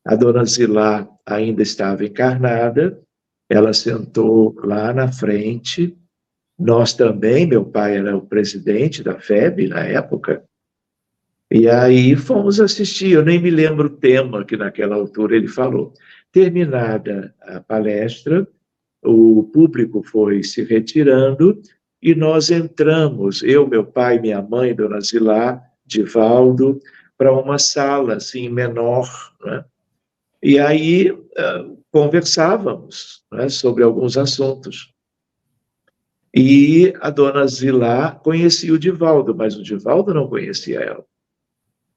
A dona Zilá ainda estava encarnada, ela sentou lá na frente, nós também, meu pai era o presidente da FEB na época, e aí fomos assistir, eu nem me lembro o tema que naquela altura ele falou. Terminada a palestra, o público foi se retirando e nós entramos, eu, meu pai, minha mãe, dona Zilá, Divaldo, para uma sala assim menor, né? E aí conversávamos, né, sobre alguns assuntos. E a dona Zilá conhecia o Divaldo, mas o Divaldo não conhecia ela.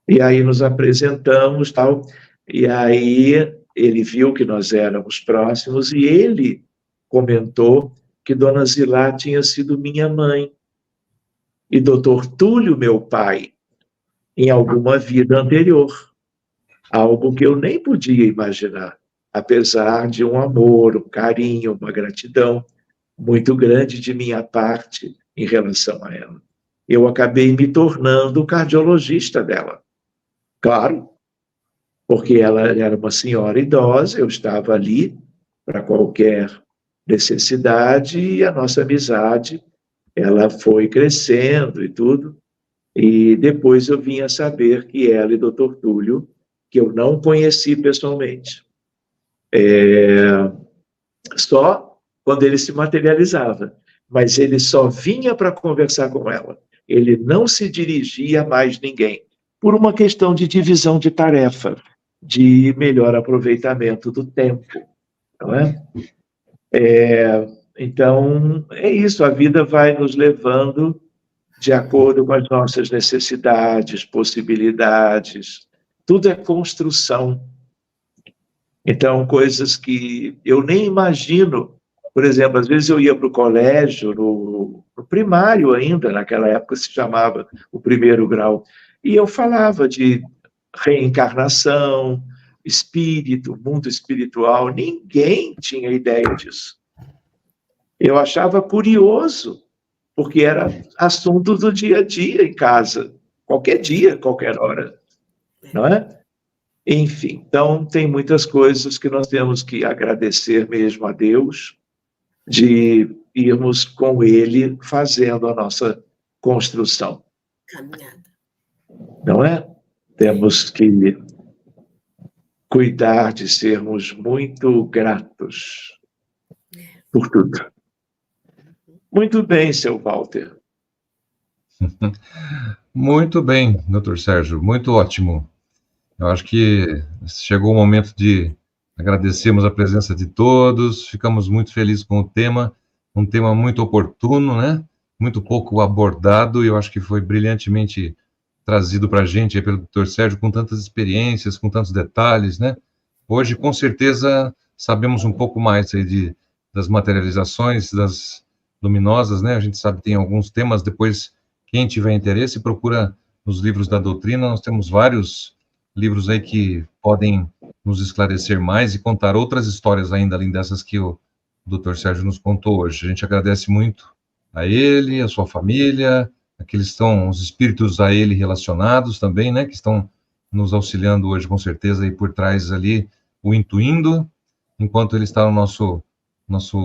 E aí nos apresentamos, tal, e aí ele viu que nós éramos próximos e ele comentou que dona Zilá tinha sido minha mãe. E doutor Túlio, meu pai, em alguma vida anterior. Algo que eu nem podia imaginar, apesar de um amor, um carinho, uma gratidão muito grande de minha parte em relação a ela. Eu acabei me tornando o cardiologista dela. Claro, porque ela era uma senhora idosa, eu estava ali para qualquer necessidade e a nossa amizade, ela foi crescendo e tudo. E depois eu vim a saber que ela e doutor Túlio, que eu não conheci pessoalmente, só quando ele se materializava, mas ele só vinha para conversar com ela, ele não se dirigia a mais ninguém, por uma questão de divisão de tarefa, de melhor aproveitamento do tempo, não é? Então, é isso, a vida vai nos levando de acordo com as nossas necessidades, possibilidades, tudo é construção. Então, coisas que eu nem imagino, por exemplo, às vezes eu ia para o colégio, no primário ainda, naquela época se chamava o primeiro grau, e eu falava de reencarnação, espírito, mundo espiritual, ninguém tinha ideia disso. Eu achava curioso, porque era assunto do dia a dia em casa, qualquer dia, qualquer hora, não é? Enfim, então tem muitas coisas que nós temos que agradecer mesmo a Deus, de irmos com Ele fazendo a nossa construção. Caminhada. Não é? Temos que cuidar de sermos muito gratos por tudo. Muito bem, seu Walter. Muito bem, doutor Sérgio, muito ótimo. Eu acho que chegou o momento de agradecermos a presença de todos, ficamos muito felizes com o tema, um tema muito oportuno, né? muito pouco abordado, e eu acho que foi brilhantemente trazido para a gente aí pelo Dr. Sérgio, com tantas experiências, com tantos detalhes, né? Hoje, com certeza, sabemos um pouco mais aí das materializações, das luminosas, né? A gente sabe que tem alguns temas, depois, quem tiver interesse, procura nos livros da doutrina, nós temos vários livros aí que podem nos esclarecer mais e contar outras histórias ainda, além dessas que o Dr. Sérgio nos contou hoje. A gente agradece muito a ele, a sua família, aqueles estão, os espíritos a ele relacionados também, né, que estão nos auxiliando hoje, com certeza, e por trás ali, o intuindo, enquanto ele está no nosso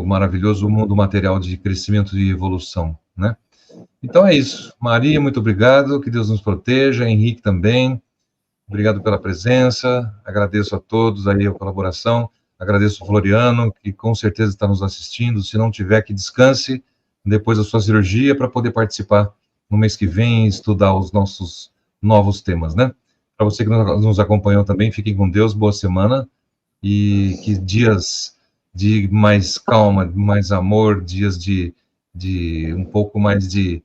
maravilhoso mundo material de crescimento e evolução, né? Então é isso. Maria, muito obrigado, que Deus nos proteja, Henrique também, obrigado pela presença, agradeço a todos aí a colaboração, agradeço o Floriano, que com certeza está nos assistindo, se não tiver, que descanse depois da sua cirurgia para poder participar no mês que vem e estudar os nossos novos temas, né? Para você que nos acompanhou também, fiquem com Deus, boa semana, e que dias de mais calma, mais amor, dias de um pouco mais de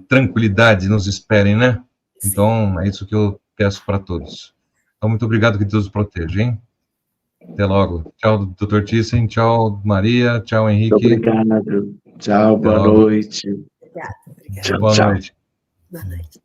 tranquilidade nos esperem, né? Então, é isso que eu peço para todos. Então, muito obrigado, que Deus os proteja, hein? Até logo. Tchau, Dr. Thyssen, tchau, Maria, tchau, Henrique. Obrigado. Tchau, boa noite. Obrigada. Tchau, boa tchau. noite. Boa noite.